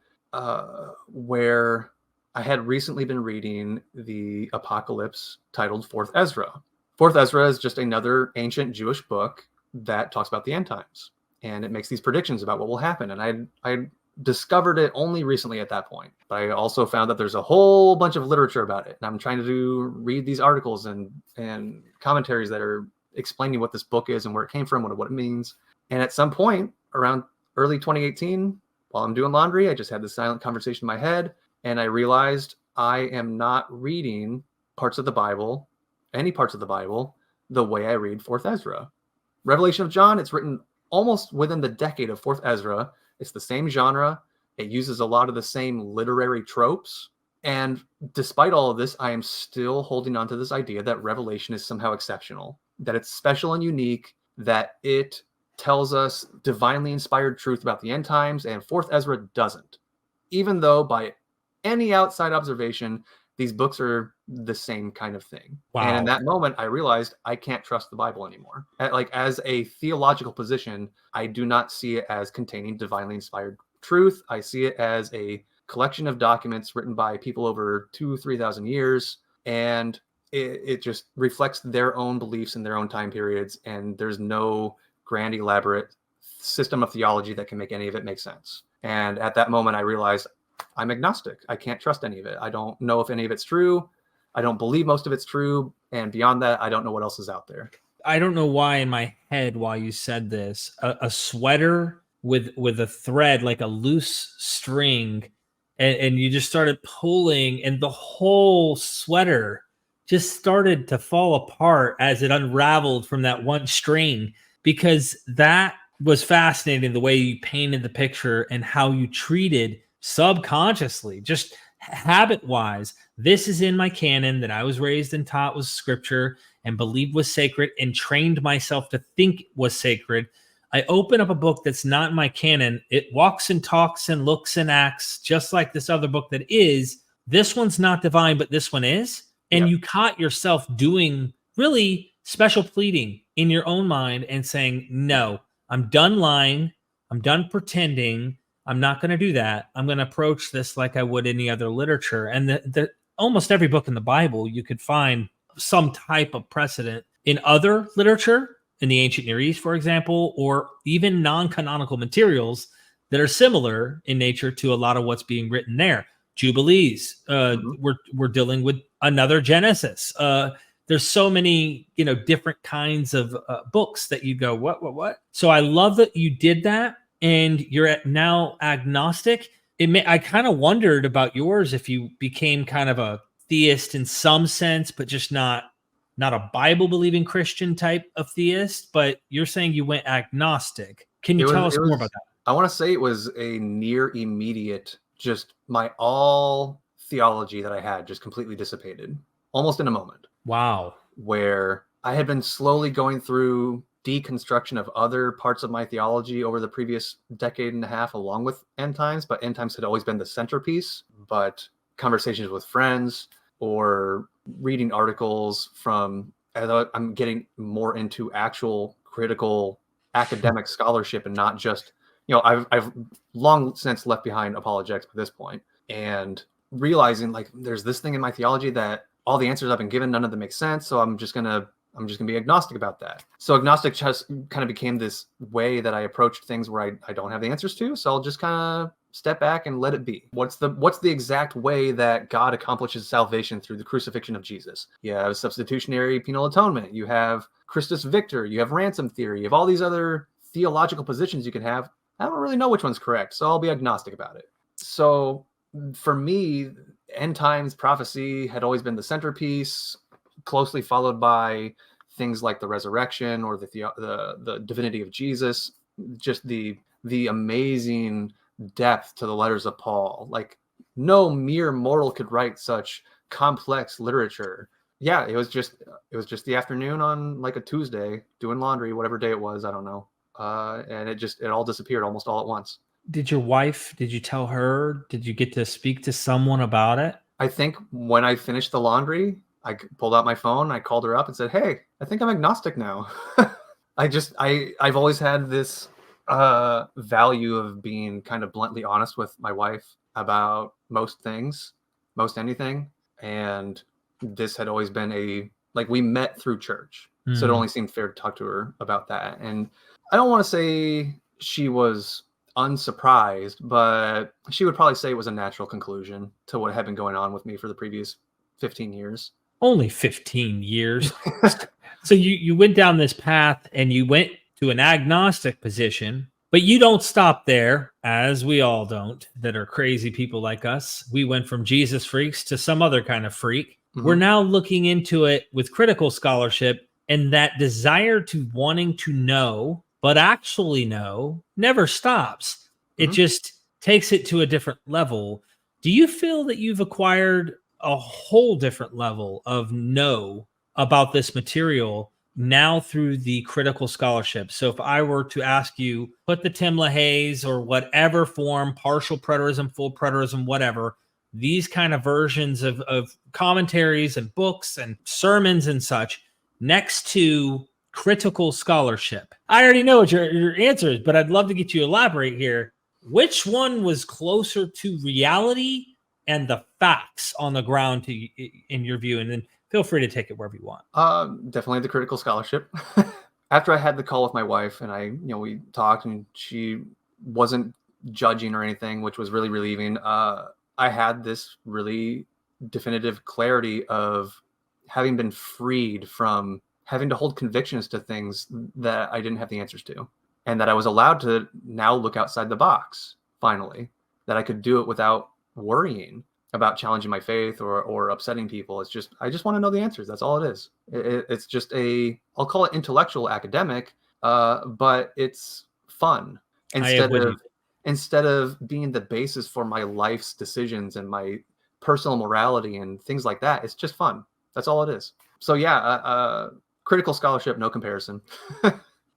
where I had recently been reading the Apocalypse titled Fourth Ezra. Fourth Ezra is just another ancient Jewish book that talks about the end times. And it makes these predictions about what will happen. And I discovered it only recently at that point. But I also found that there's a whole bunch of literature about it. And I'm trying to read these articles and commentaries that are explaining what this book is and where it came from, what it means. And at some point around early 2018, while I'm doing laundry, I just had this silent conversation in my head, and I realized I am not reading parts of the Bible, any parts of the Bible, the way I read 4th Ezra. Revelation of John, it's written almost within the decade of 4th Ezra. It's the same genre. It uses a lot of the same literary tropes. And despite all of this, I am still holding on to this idea that Revelation is somehow exceptional, that it's special and unique, that it tells us divinely inspired truth about the end times, and 4th Ezra doesn't. Even though by any outside observation, these books are the same kind of thing. Wow. And in that moment, I realized I can't trust the Bible anymore. Like, as a theological position, I do not see it as containing divinely inspired truth. I see it as a collection of documents written by people over 2,000-3,000 years, and it just reflects their own beliefs in their own time periods, and there's no grand elaborate system of theology that can make any of it make sense. And at that moment I realized I'm agnostic. I can't trust any of it. I don't know if any of it's true. I don't believe most of it's true, and beyond that, I don't know what else is out there. I don't know why in my head, while you said this, a sweater with a thread, like a loose string, and you just started pulling, and the whole sweater just started to fall apart as it unraveled from that one string, because that was fascinating, the way you painted the picture and how you treated subconsciously, just habit-wise. This is in my canon that I was raised and taught was scripture and believed was sacred and trained myself to think was sacred. I open up a book that's not in my canon. It walks and talks and looks and acts just like this other book that is. This one's not divine, but this one is. And you caught yourself doing really special pleading in your own mind and saying, no, I'm done lying. I'm done pretending. I'm not going to do that. I'm going to approach this like I would any other literature. And almost every book in the Bible, you could find some type of precedent in other literature, in the ancient Near East, for example, or even non-canonical materials that are similar in nature to a lot of what's being written there. Jubilees, we're dealing with another Genesis. There's so many, different kinds of books that you go, what? So I love that you did that, and you're now agnostic. I kind of wondered about yours, if you became kind of a theist in some sense, but just not a Bible-believing Christian type of theist. But you're saying you went agnostic. Can you tell us more about that? I want to say it was a near immediate, just my all theology that I had just completely dissipated, almost in a moment. Wow. Where I had been slowly going through deconstruction of other parts of my theology over the previous decade and a half, along with end times, but end times had always been the centerpiece. But conversations with friends or reading articles from, I'm getting more into actual critical academic scholarship, and not just, I've long since left behind apologetics at this point, and realizing like there's this thing in my theology that all the answers I've been given, none of them make sense. So I'm just gonna be agnostic about that. So agnostic just kind of became this way that I approached things where I don't have the answers to. So I'll just kind of step back and let it be. What's the exact way that God accomplishes salvation through the crucifixion of Jesus? You have substitutionary penal atonement. You have Christus Victor. You have ransom theory. You have all these other theological positions you can have. I don't really know which one's correct, so I'll be agnostic about it. So for me, end times prophecy had always been the centerpiece, closely followed by things like the resurrection or the divinity of Jesus, just the amazing depth to the letters of Paul. Like, no mere mortal could write such complex literature. Yeah, it was just the afternoon on like a Tuesday doing laundry, whatever day it was, I don't know. And it all disappeared almost all at once. Did you tell her? Did you get to speak to someone about it? I think when I finished the laundry, I pulled out my phone, I called her up and said, hey, I think I'm agnostic now. I've always had this value of being kind of bluntly honest with my wife about most things, most anything. And this had always been we met through church. So it only seemed fair to talk to her about that. And I don't want to say she was unsurprised, but she would probably say it was a natural conclusion to what had been going on with me for the previous 15 years. Only 15 years. So you went down this path and you went to an agnostic position, but you don't stop there, as we all don't, that are crazy people like us. We went from Jesus freaks to some other kind of freak. We're now looking into it with critical scholarship, and that desire to wanting to know, but actually know, never stops. It just takes it to a different level. Do you feel that you've acquired a whole different level of know about this material now through the critical scholarship? So if I were to ask you, put the Tim LaHaye's or whatever form, partial preterism, full preterism, whatever, these kind of versions of commentaries and books and sermons and such next to critical scholarship. I already know what your answer is, but I'd love to get you to elaborate here. Which one was closer to reality and the facts on the ground in your view? And then feel free to take it wherever you want. Definitely the critical scholarship. After I had the call with my wife and we talked and she wasn't judging or anything, which was really relieving. I had this really definitive clarity of having been freed from having to hold convictions to things that I didn't have the answers to, and that I was allowed to now look outside the box, finally, that I could do it without worrying about challenging my faith or upsetting people. It's just, I just want to know the answers. That's all it is. It's just I'll call it intellectual academic, but it's fun instead of being the basis for my life's decisions and my personal morality and things like that. It's just fun. That's all it is. So yeah, critical scholarship, no comparison.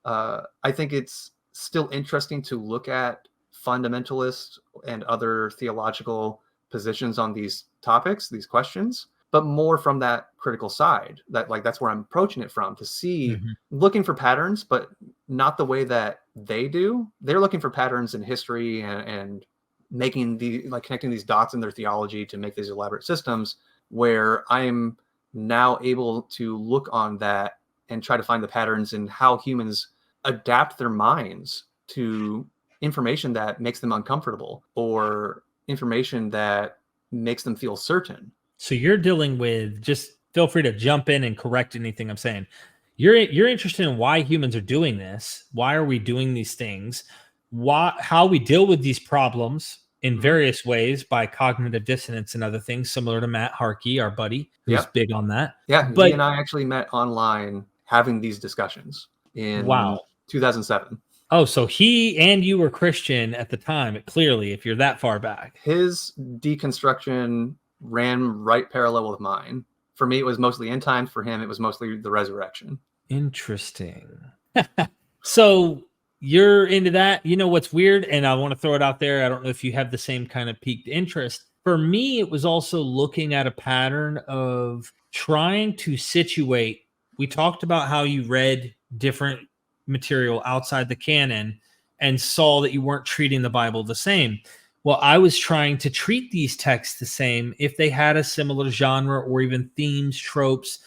I think it's still interesting to look at fundamentalists and other theological positions on these topics, these questions, but more from that critical side. That's where I'm approaching it from, to see, looking for patterns, but not the way that they do. They're looking for patterns in history and making connecting these dots in their theology to make these elaborate systems, where I'm now able to look on that and try to find the patterns in how humans adapt their minds to information that makes them uncomfortable or information that makes them feel certain. So you're dealing with, just feel free to jump in and correct anything I'm saying. You're interested in why humans are doing this. Why are we doing these things? How we deal with these problems in various ways by cognitive dissonance and other things, similar to Matt Harkey, our buddy, who's big on that. Yeah, he and I actually met online having these discussions in 2007. Oh, so he and you were Christian at the time, clearly, if you're that far back. His deconstruction ran right parallel with mine. For me, it was mostly end times. For him, it was mostly the resurrection. Interesting. So you're into that. You know what's weird? And I want to throw it out there. I don't know if you have the same kind of piqued interest. For me, it was also looking at a pattern of trying to situate. We talked about how you read different material outside the canon and saw that you weren't treating the Bible the same. Well, I was trying to treat these texts the same if they had a similar genre or even themes, tropes,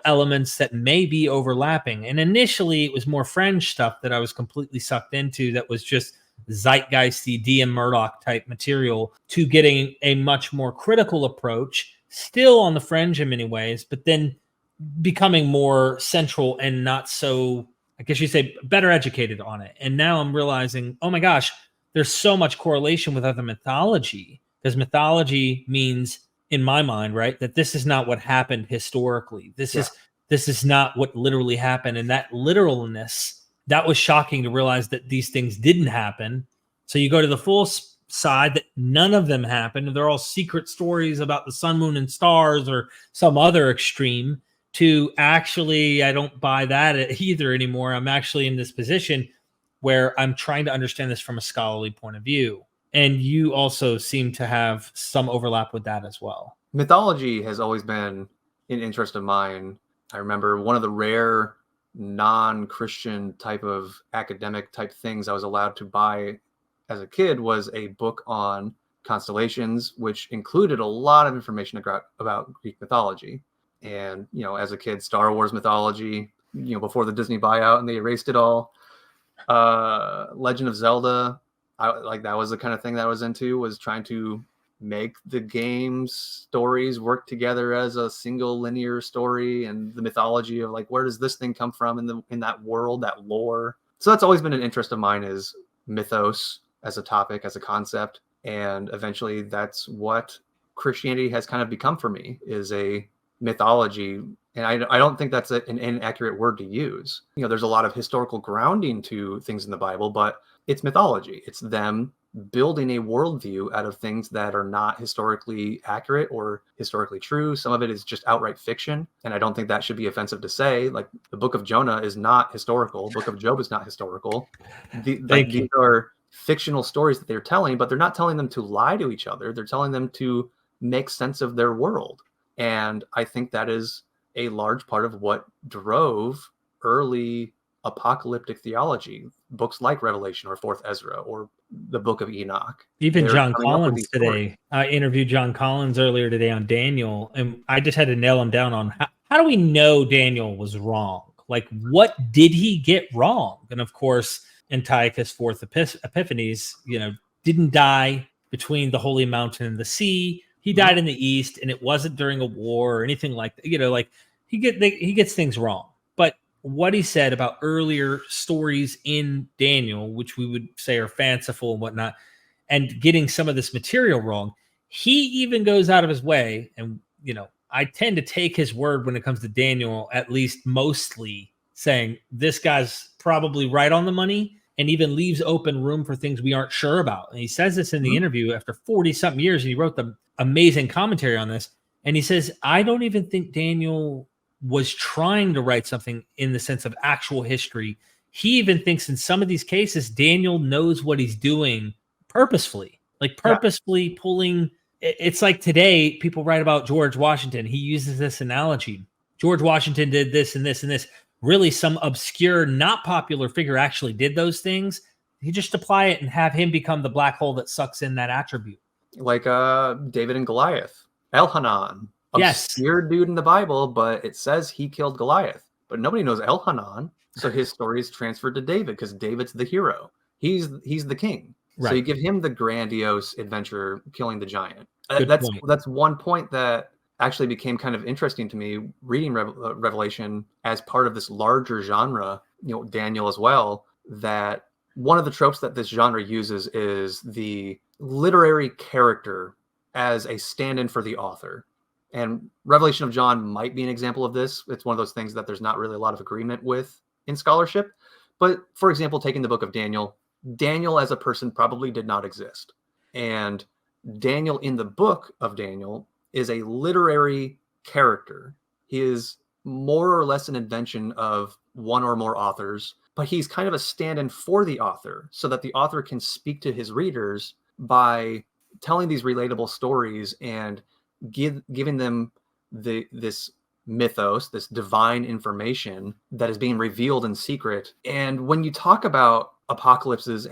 elements that may be overlapping. And initially it was more fringe stuff that I was completely sucked into, that was just zeitgeisty D.M. Murdoch type material, to getting a much more critical approach, still on the fringe in many ways, but then becoming more central and not so, I guess you say, better educated on it. And now I'm realizing, oh my gosh, there's so much correlation with other mythology, because mythology means, in my mind, right, that this is not what happened historically. This is not what literally happened. And that literalness, that was shocking to realize that these things didn't happen. So you go to the full side that none of them happened. They're all secret stories about the sun, moon, and stars, or some other extreme, to actually, I don't buy that either anymore. I'm actually in this position where I'm trying to understand this from a scholarly point of view. And you also seem to have some overlap with that as well. Mythology has always been an interest of mine. I remember one of the rare non-Christian type of academic type things I was allowed to buy as a kid was a book on constellations, which included a lot of information about Greek mythology. And, as a kid, Star Wars mythology, before the Disney buyout and they erased it all. Legend of Zelda, that was the kind of thing that I was into, was trying to make the game's stories work together as a single linear story, and the mythology of like, where does this thing come from in that world, that lore. So that's always been an interest of mine, is mythos as a topic, as a concept. And eventually that's what Christianity has kind of become for me, is a mythology. And I don't think that's an inaccurate word to use. There's a lot of historical grounding to things in the Bible, but it's mythology. It's them building a worldview out of things that are not historically accurate or historically true. Some of it is just outright fiction. And I don't think that should be offensive to say. Like, the book of Jonah is not historical. Book of Job is not historical. These are fictional stories that they're telling, but they're not telling them to lie to each other. They're telling them to make sense of their world. And I think that is a large part of what drove early apocalyptic theology, books like Revelation or Fourth Ezra or the Book of Enoch. Even John Collins today. I interviewed John Collins earlier today on Daniel, and I just had to nail him down on how do we know Daniel was wrong? Like, what did he get wrong? And of course, Antiochus Fourth Epiphanes, didn't die between the holy mountain and the sea. He died in the east, and it wasn't during a war or anything like that. Like, he gets things wrong. But what he said about earlier stories in Daniel, which we would say are fanciful and whatnot, and getting some of this material wrong, he even goes out of his way. And, I tend to take his word when it comes to Daniel, at least mostly, saying this guy's probably right on the money, and even leaves open room for things we aren't sure about. And he says this in the interview after 40-something years, and he wrote the amazing commentary on this. And he says, I don't even think Daniel was trying to write something in the sense of actual history. He even thinks in some of these cases, Daniel knows what he's doing purposefully, pulling. It's like today, people write about George Washington. He uses this analogy. George Washington did this and this and this. Really, some obscure, not popular figure actually did those things. You just apply it and have him become the black hole that sucks in that attribute. Like David and Goliath. Elhanan. Obscure dude in the Bible, but it says he killed Goliath. But nobody knows Elhanan, so his story is transferred to David because David's the hero. He's the king. Right. So you give him the grandiose adventure killing the giant. That's one point that actually became kind of interesting to me reading Revelation as part of this larger genre, Daniel as well, that one of the tropes that this genre uses is the literary character as a stand-in for the author. And Revelation of John might be an example of this. It's one of those things that there's not really a lot of agreement with in scholarship. But for example, taking the book of Daniel, Daniel as a person probably did not exist. And Daniel in the book of Daniel is a literary character. He is more or less an invention of one or more authors, but he's kind of a stand-in for the author so that the author can speak to his readers by telling these relatable stories and giving them this mythos, this divine information that is being revealed in secret. And when you talk about apocalypses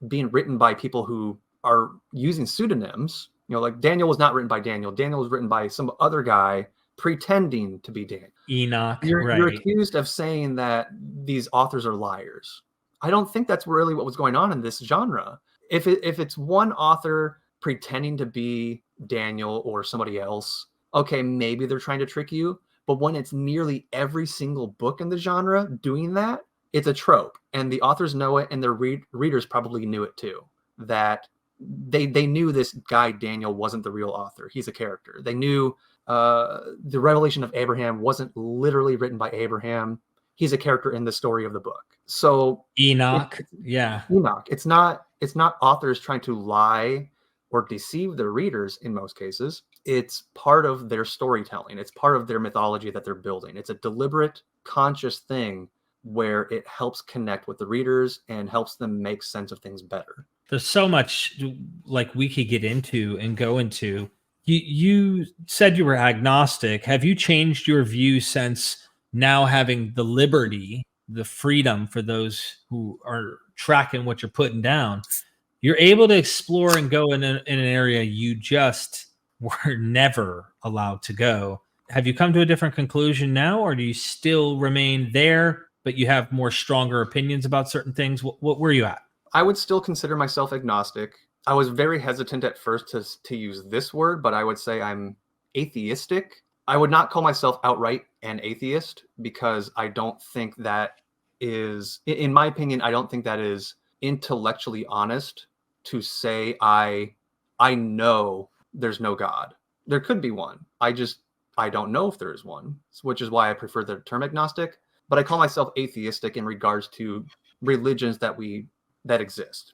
being written by people who are using pseudonyms, like Daniel was not written by Daniel. Daniel was written by some other guy pretending to be Daniel. Enoch. You're accused of saying that these authors are liars. I don't think that's really what was going on in this genre. If it's one author pretending to be Daniel or somebody else, okay, maybe they're trying to trick you. But when it's nearly every single book in the genre doing that, it's a trope. And the authors know it, and their readers probably knew it too. That they knew this guy Daniel wasn't the real author. He's a character. They knew the revelation of Abraham wasn't literally written by Abraham. He's a character in the story of the book. So Enoch. Enoch. It's not authors trying to lie or deceive their readers in most cases. It's part of their storytelling. It's part of their mythology that they're building. It's a deliberate, conscious thing where it helps connect with the readers and helps them make sense of things better. There's so much like we could get into and go into. You said you were agnostic. Have you changed your view since now having the liberty, the freedom for those who are tracking what you're putting down? You're able to explore and go in an area you just were never allowed to go. Have you come to a different conclusion now, or do you still remain there, but you have more stronger opinions about certain things? What were you at? I would still consider myself agnostic. I was very hesitant at first to use this word, but I would say I'm atheistic. I would not call myself outright an atheist because I don't think that is, in my opinion, I don't think that is intellectually honest to say I know there's no God. There could be one. I don't know if there is one, which is why I prefer the term agnostic. But I call myself atheistic in regards to religions that exist.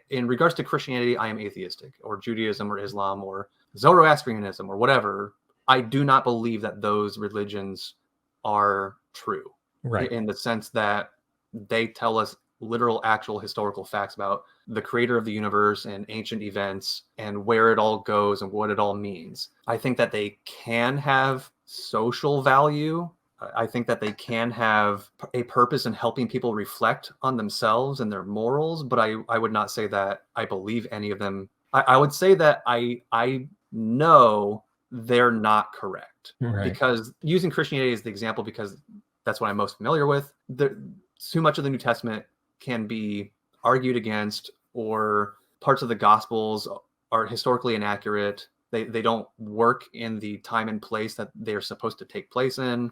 In regards to Christianity, I am atheistic, or Judaism, or Islam, or Zoroastrianism, or whatever. I do not believe that those religions are true, Right. in the sense that they tell us literal, actual historical facts about the creator of the universe and ancient events and where it all goes and what it all means. I think that they can have social value. I think that they can have a purpose in helping people reflect on themselves and their morals, but I would not say that I believe any of them. I would say that I know they're not correct. Right. Because using Christianity as the example, because that's what I'm most familiar with, too much of the New Testament can be argued against, or parts of the Gospels are historically inaccurate. They don't work in the time and place that they're supposed to take place in.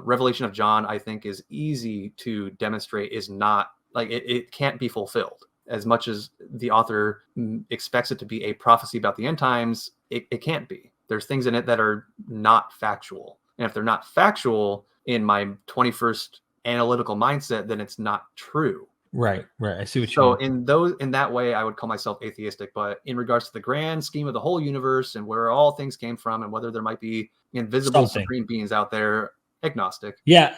Revelation of John, I think, is easy to demonstrate is not, like, it can't be fulfilled. As much as the author expects it to be a prophecy about the end times, it can't be. There's things in it that are not factual. And if they're not factual in my 21st analytical mindset, then it's not true. Right. I see what you mean. So in that way, I would call myself atheistic. But in regards to the grand scheme of the whole universe and where all things came from and whether there might be invisible supreme beings out there, agnostic. Yeah.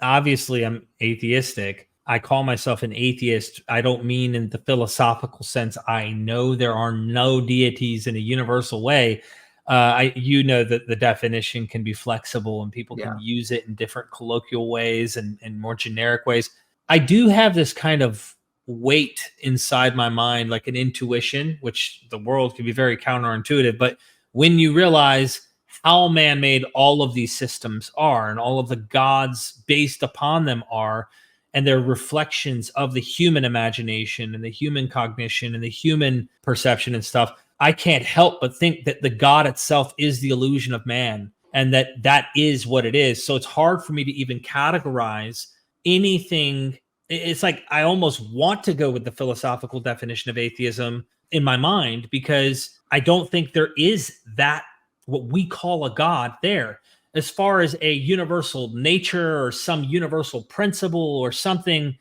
Obviously I'm atheistic. I call myself an atheist. I don't mean in the philosophical sense. I know there are no deities in a universal way. That the definition can be flexible and people can use it in different colloquial ways and more generic ways. I do have this kind of weight inside my mind, like an intuition, which the world can be very counterintuitive. But when you realize how man-made all of these systems are and all of the gods based upon them are, and they're reflections of the human imagination and the human cognition and the human perception and stuff, I can't help but think that the God itself is the illusion of man, and that is what it is. So it's hard for me to even categorize anything. It's like I almost want to go with the philosophical definition of atheism in my mind, because I don't think there is that, what we call a God there. As far as a universal nature or some universal principle or something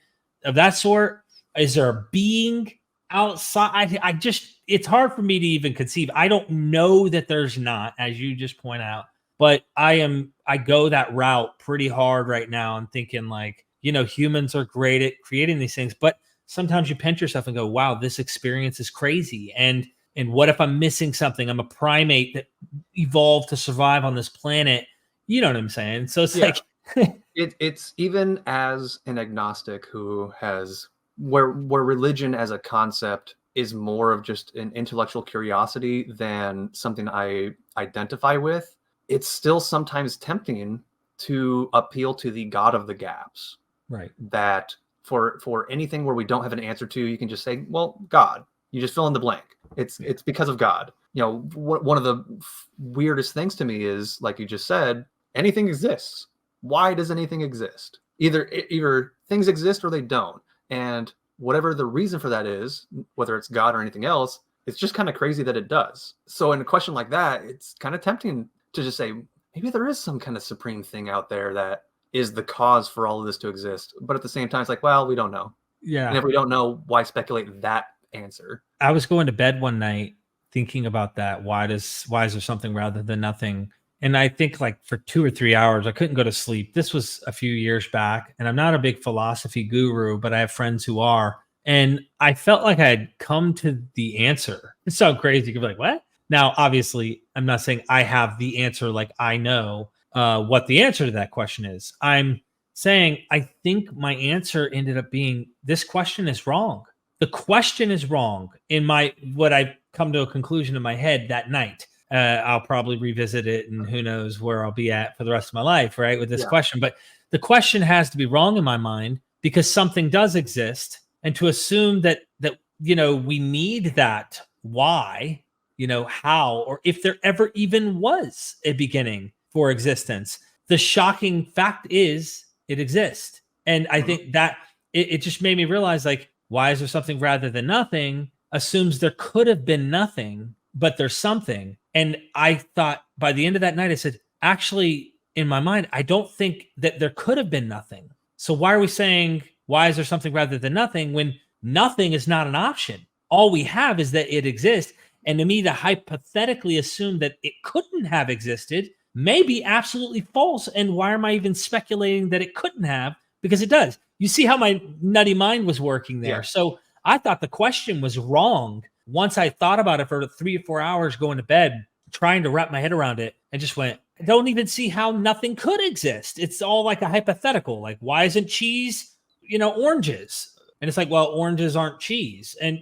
of that sort, is there a being outside? It's hard for me to even conceive. I don't know that there's not, as you just point out, but I go that route pretty hard right now. I'm thinking, like, humans are great at creating these things, but sometimes you pinch yourself and go, wow, this experience is crazy. And what if I'm missing something? I'm a primate that evolved to survive on this planet. You know what I'm saying? So it's like it's even as an agnostic who has where religion as a concept is more of just an intellectual curiosity than something I identify with. It's still sometimes tempting to appeal to the God of the gaps. Right. That for anything where we don't have an answer to, you can just say, well, God. You just fill in the blank. It's because of God. One of the weirdest things to me is, like you just said, anything exists. Why does anything exist? Either things exist or they don't. And whatever the reason for that is, whether it's God or anything else, it's just kind of crazy that it does. So in a question like that, it's kind of tempting to just say, maybe there is some kind of supreme thing out there that is the cause for all of this to exist. But at the same time, it's like, well, we don't know. Yeah. And if we don't know, why speculate that answer? I was going to bed one night thinking about that. Why is there something rather than nothing? And I think, like, for 2 or 3 hours, I couldn't go to sleep. This was a few years back, and I'm not a big philosophy guru, but I have friends who are. And I felt like I had come to the answer. It's so crazy. You could be like, what? Now, obviously, I'm not saying I have the answer, like I know what the answer to that question is. I'm saying I think my answer ended up being, this question is wrong. The question is wrong in what I come to a conclusion in my head that night. I'll probably revisit it, and who knows where I'll be at for the rest of my life, right, with this question. But the question has to be wrong in my mind because something does exist. And to assume that we need that why, how, or if there ever even was a beginning for existence. The shocking fact is it exists. And I think that it just made me realize, like, why is there something rather than nothing assumes there could have been nothing, but there's something. And I thought by the end of that night, I said, actually, in my mind, I don't think that there could have been nothing. So why are we saying, why is there something rather than nothing, when nothing is not an option? All we have is that it exists. And to me, to hypothetically assume that it couldn't have existed may be absolutely false. And why am I even speculating that it couldn't have? Because it does. You see how my nutty mind was working there. Yeah. So I thought the question was wrong. Once I thought about it for 3 or 4 hours going to bed, trying to wrap my head around it, and just went, I don't even see how nothing could exist. It's all like a hypothetical. Like, why isn't cheese, oranges? And it's like, well, oranges aren't cheese. And,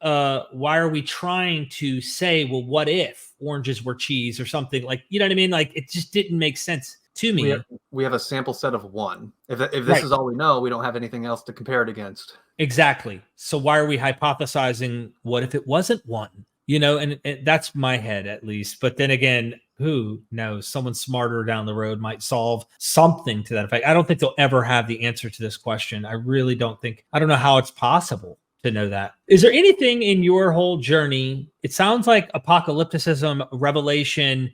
why are we trying to say, well, what if oranges were cheese or something? Like, you know what I mean? Like, it just didn't make sense to me. We have a sample set of one. If this Right. is all we know, we don't have anything else to compare it against. Exactly. So why are we hypothesizing what if it wasn't one? And that's my head, at least. But then again, who knows? Someone smarter down the road might solve something to that effect. I don't think they'll ever have the answer to this question. I really don't think. I don't know how it's possible to know that. Is there anything in your whole journey? It sounds like apocalypticism, revelation,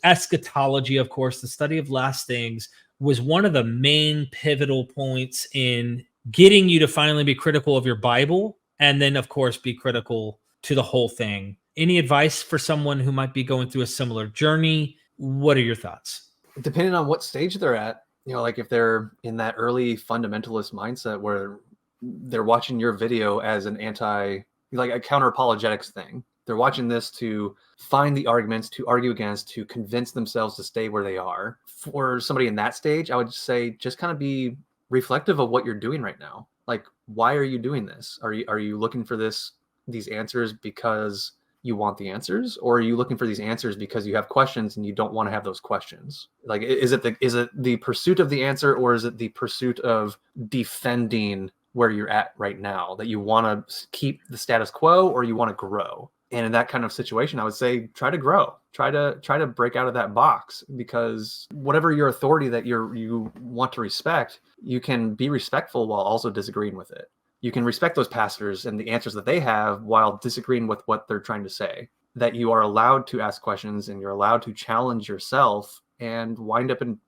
eschatology, of course, the study of last things was one of the main pivotal points in getting you to finally be critical of your Bible, and then, of course, be critical to the whole thing. Any advice for someone who might be going through a similar journey? What are your thoughts? Depending on what stage they're at, like if they're in that early fundamentalist mindset where they're watching your video as an like a counter apologetics thing. They're watching this to find the arguments, to argue against, to convince themselves to stay where they are. For somebody in that stage, I would say just kind of be reflective of what you're doing right now. Like, why are you doing this? Are you looking for these answers because you want the answers, or are you looking for these answers because you have questions and you don't want to have those questions? Like, is it the pursuit of the answer, or is it the pursuit of defending where you're at right now, that you want to keep the status quo or you want to grow? And in that kind of situation, I would say try to grow, try to break out of that box, because whatever your authority that you want to respect, you can be respectful while also disagreeing with it. You can respect those pastors and the answers that they have while disagreeing with what they're trying to say. That you are allowed to ask questions and you're allowed to challenge yourself and wind up in,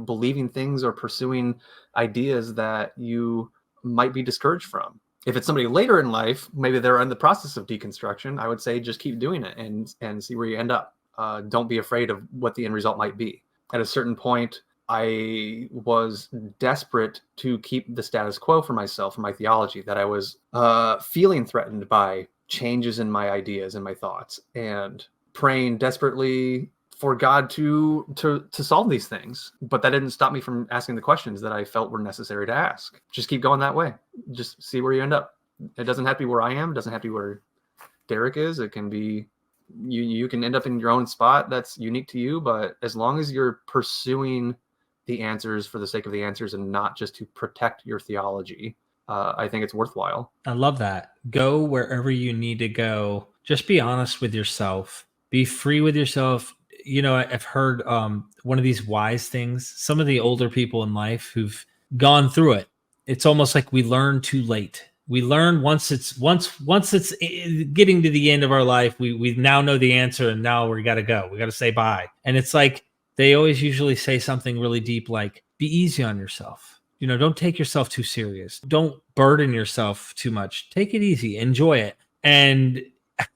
believing things or pursuing ideas that you might be discouraged from. If it's somebody later in life, maybe they're in the process of deconstruction, I would say just keep doing it and see where you end up. Don't be afraid of what the end result might be. At a certain point, I was desperate to keep the status quo for myself, for my theology, that I was feeling threatened by changes in my ideas and my thoughts, and praying desperately for God to solve these things. But that didn't stop me from asking the questions that I felt were necessary to ask. Just keep going that way. Just see where you end up. It doesn't have to be where I am. It doesn't have to be where Derek is. It can be, you can end up in your own spot that's unique to you. But as long as you're pursuing the answers for the sake of the answers and not just to protect your theology, I think it's worthwhile. I love that. Go wherever you need to go. Just be honest with yourself. Be free with yourself. I've heard one of these wise things. Some of the older people in life who've gone through it, it's almost like we learn too late. We learn once it's getting to the end of our life, we now know the answer, and now we got to go. We got to say bye. And it's like they always usually say something really deep, like, be easy on yourself. Don't take yourself too serious. Don't burden yourself too much. Take it easy. Enjoy it. And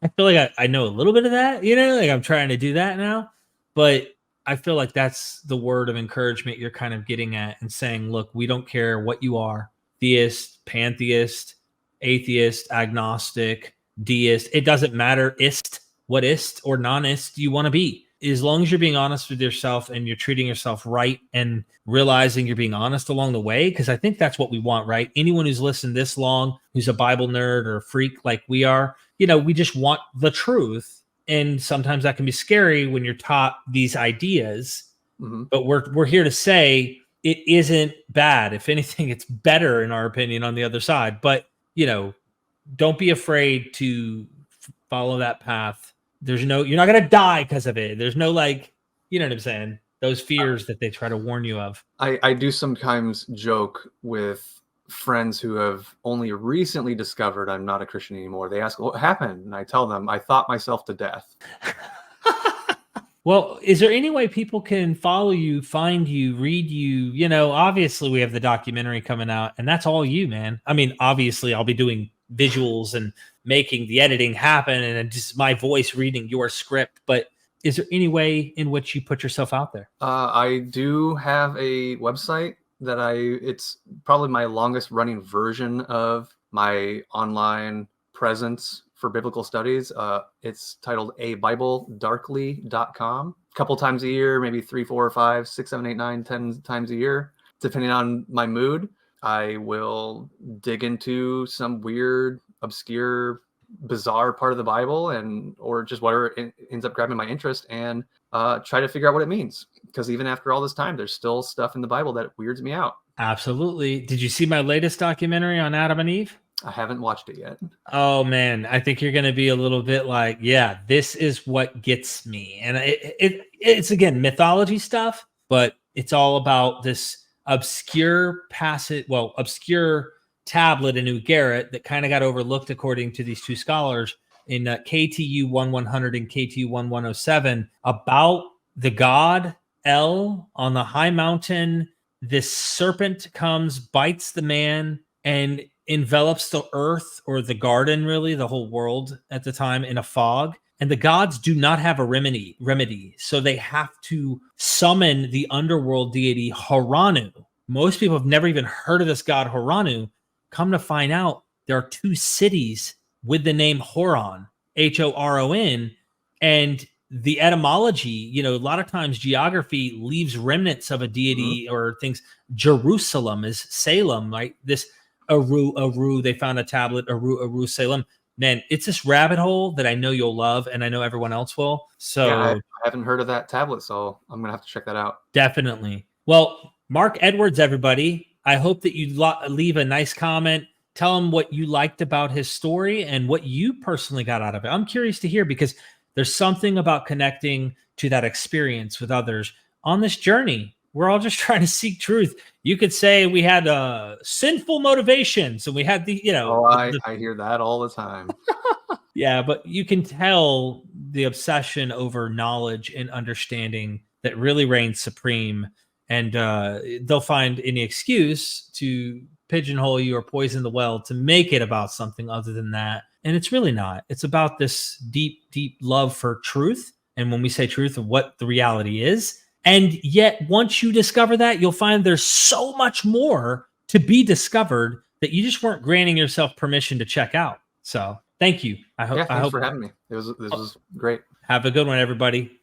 I feel like I know a little bit of that, like I'm trying to do that now. But I feel like that's the word of encouragement you're kind of getting at, and saying, look, we don't care what you are, theist, pantheist, atheist, agnostic, deist. It doesn't matter what ist or non-ist you want to be. As long as you're being honest with yourself and you're treating yourself right and realizing you're being honest along the way, because I think that's what we want, right? Anyone who's listened this long, who's a Bible nerd or a freak like we are, we just want the truth. And sometimes that can be scary when you're taught these ideas. Mm-hmm. But we're here to say it isn't bad. If anything, it's better in our opinion on the other side. But don't be afraid to follow that path. You're not going to die because of it. There's no like, you know what I'm saying? Those fears that they try to warn you of. I do sometimes joke with friends who have only recently discovered I'm not a Christian anymore. They ask, what happened? And I tell them, I thought myself to death. Well, is there any way people can follow you, find you, read you? You know, obviously we have the documentary coming out, and that's all you, man. I mean, obviously I'll be doing visuals and making the editing happen and just my voice reading your script. But is there any way in which you put yourself out there? I do have a website that it's probably my longest running version of my online presence for biblical studies. It's titled abibledarkly.com. A couple times a year, maybe 3, 4, 5, 6, 7, 8, 9, 10 times a year, depending on my mood. I will dig into some weird, obscure, bizarre part of the Bible or just whatever ends up grabbing my interest and try to figure out what it means. Because even after all this time, there's still stuff in the Bible that weirds me out. Absolutely. Did you see my latest documentary on Adam and Eve? I haven't watched it yet. Oh man, I think you're going to be a little bit like, yeah, this is what gets me. And it's again mythology stuff, but it's all about this obscure tablet in Ugarit that kind of got overlooked according to these two scholars in KTU 1100 and KTU 1107 about the god El on the high mountain. This serpent comes, bites the man, and envelops the earth or the garden, really the whole world at the time, in a fog. And the gods do not have a remedy. So they have to summon the underworld deity Horanu. Most people have never even heard of this god Horanu. Come to find out, there are 2 cities with the name Horon, Horon. And the etymology, a lot of times geography leaves remnants of a deity or things. Jerusalem is Salem, right? This Aru, they found a tablet, Aru, Salem. Man, it's this rabbit hole that I know you'll love, and I know everyone else will. So yeah, I haven't heard of that tablet, so I'm going to have to check that out. Definitely. Well, Mark Edwards, everybody, I hope that you leave a nice comment. Tell him what you liked about his story and what you personally got out of it. I'm curious to hear, because there's something about connecting to that experience with others on this journey. We're all just trying to seek truth. You could say we had sinful motivations and we had I hear that all the time. Yeah, but you can tell the obsession over knowledge and understanding that really reigns supreme. And they'll find any excuse to pigeonhole you or poison the well to make it about something other than that. And it's really not. It's about this deep, deep love for truth. And when we say truth, of what the reality is. And yet, once you discover that, you'll find there's so much more to be discovered that you just weren't granting yourself permission to check out. So thank you. Thanks for having me. This was great. Have a good one, everybody.